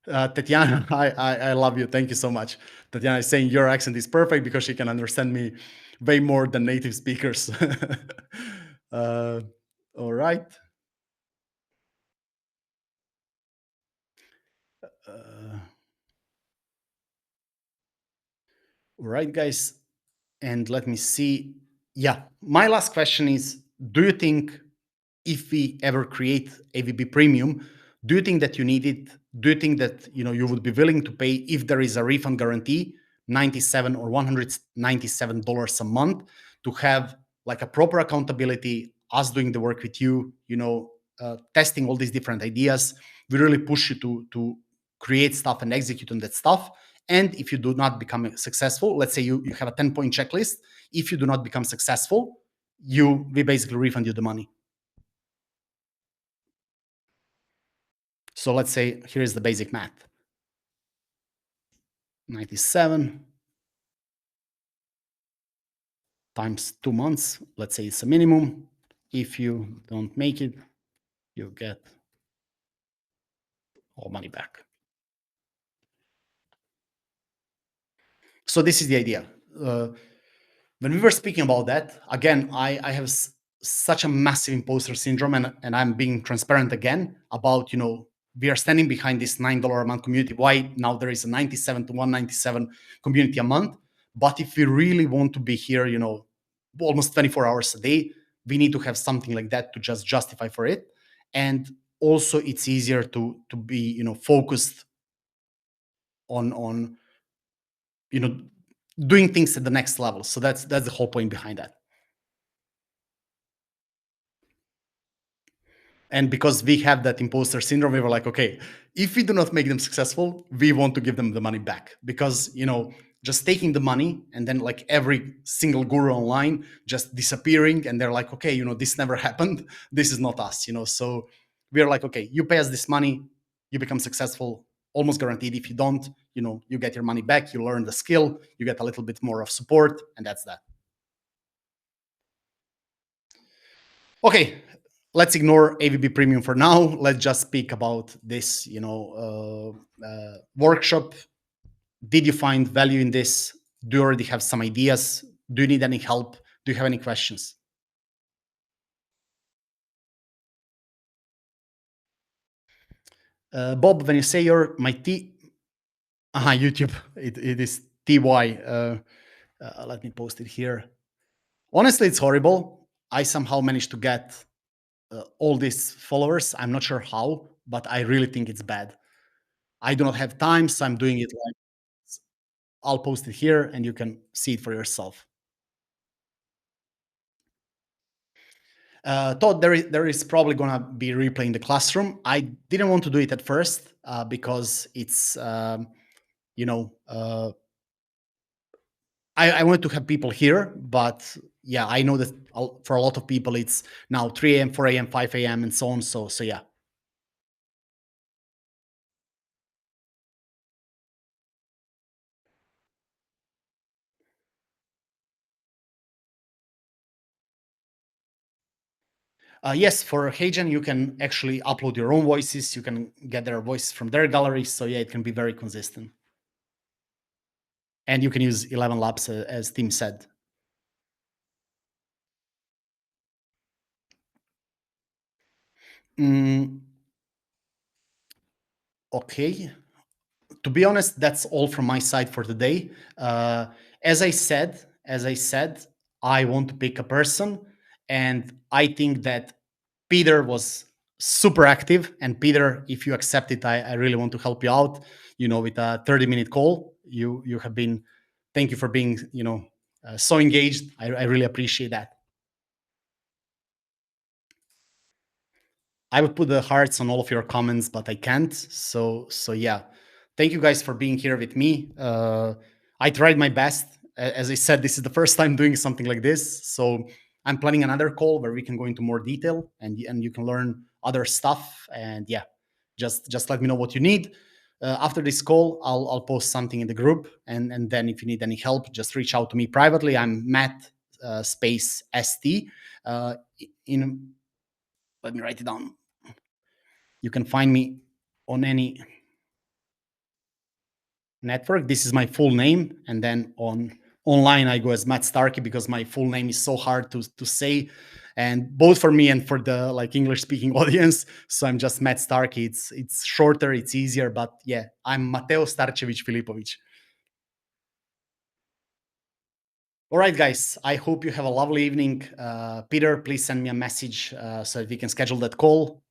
Tatiana, I love you. Thank you so much. Tatiana is saying your accent is perfect because she can understand me way more than native speakers. All right. All right, guys. And let me see. Yeah, my last question is, do you think if we ever create AVB Premium, do you think that you need it? Do you think that you would be willing to pay, if there is a refund guarantee, $97 or $197 a month, to have like a proper accountability, us doing the work with you, testing all these different ideas. We really push you to create stuff and execute on that stuff. And if you do not become successful, let's say you have a 10-point checklist. If you do not become successful, we basically refund you the money. So let's say here's the basic math. 97 times 2 months. Let's say it's a minimum. If you don't make it, you get all money back. So this is the idea. When we were speaking about that, again, I have such a massive imposter syndrome, and I'm being transparent again about, we are standing behind this $9 a month community. Why now there is a 97 to 197 community a month? But if we really want to be here, almost 24 hours a day, we need to have something like that to just justify for it. And also it's easier to be, focused on doing things at the next level. So that's the whole point behind that. And because we have that imposter syndrome, we were like, okay, if we do not make them successful, we want to give them the money back. Because, just taking the money and then like every single guru online just disappearing, and they're like, okay, this never happened. This is not us, So we are like, okay, you pay us this money, you become successful, almost guaranteed. If you don't, you get your money back, you learn the skill, you get a little bit more of support, and that's that. Okay, let's ignore AVB Premium for now. Let's just speak about this, workshop. Did you find value in this? Do you already have some ideas? Do you need any help? Do you have any questions? Bob, when you say my YouTube, it is TY. Let me post it here. Honestly, it's horrible. I somehow managed to get all these followers. I'm not sure how, but I really think it's bad. I do not have time, so I'm doing it like, I'll post it here and you can see it for yourself. Todd, there is probably gonna be replay in the classroom. I didn't want to do it at first because it's, I wanted to have people here, but yeah, I know that for a lot of people, it's now 3 a.m., 4 a.m., 5 a.m., and so on. So yeah. Yes, for HeyGen, you can actually upload your own voices. You can get their voice from their gallery. So yeah, it can be very consistent. And you can use 11 Labs, as Tim said. Okay. To be honest, that's all from my side for today. As I said, I want to pick a person, and I think that Peter was super active. And Peter, if you accept it, I really want to help you out, with a 30-minute call. You have been, thank you for being, so engaged. I really appreciate that. I would put the hearts on all of your comments, but I can't. So yeah, thank you guys for being here with me. I tried my best. As I said, this is the first time doing something like this. So I'm planning another call where we can go into more detail and you can learn other stuff. And yeah, just let me know what you need. After this call, I'll post something in the group, and then if you need any help, just reach out to me privately. I'm Matt space ST. Let me write it down. You can find me on any network. This is my full name. And then online, I go as Matt Starkey because my full name is so hard to say. And both for me and for the English speaking audience. So I'm just Matt Starkey. It's shorter, it's easier, but yeah, I'm Mateo Starcevic Filipovic. All right, guys, I hope you have a lovely evening. Peter, please send me a message so that we can schedule that call.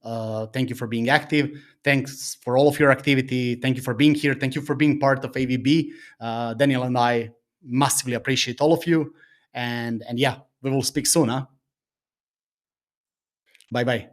Thank you for being active. Thanks for all of your activity. Thank you for being here. Thank you for being part of AVB. Daniel and I massively appreciate all of you. And yeah, we will speak soon. Bye-bye.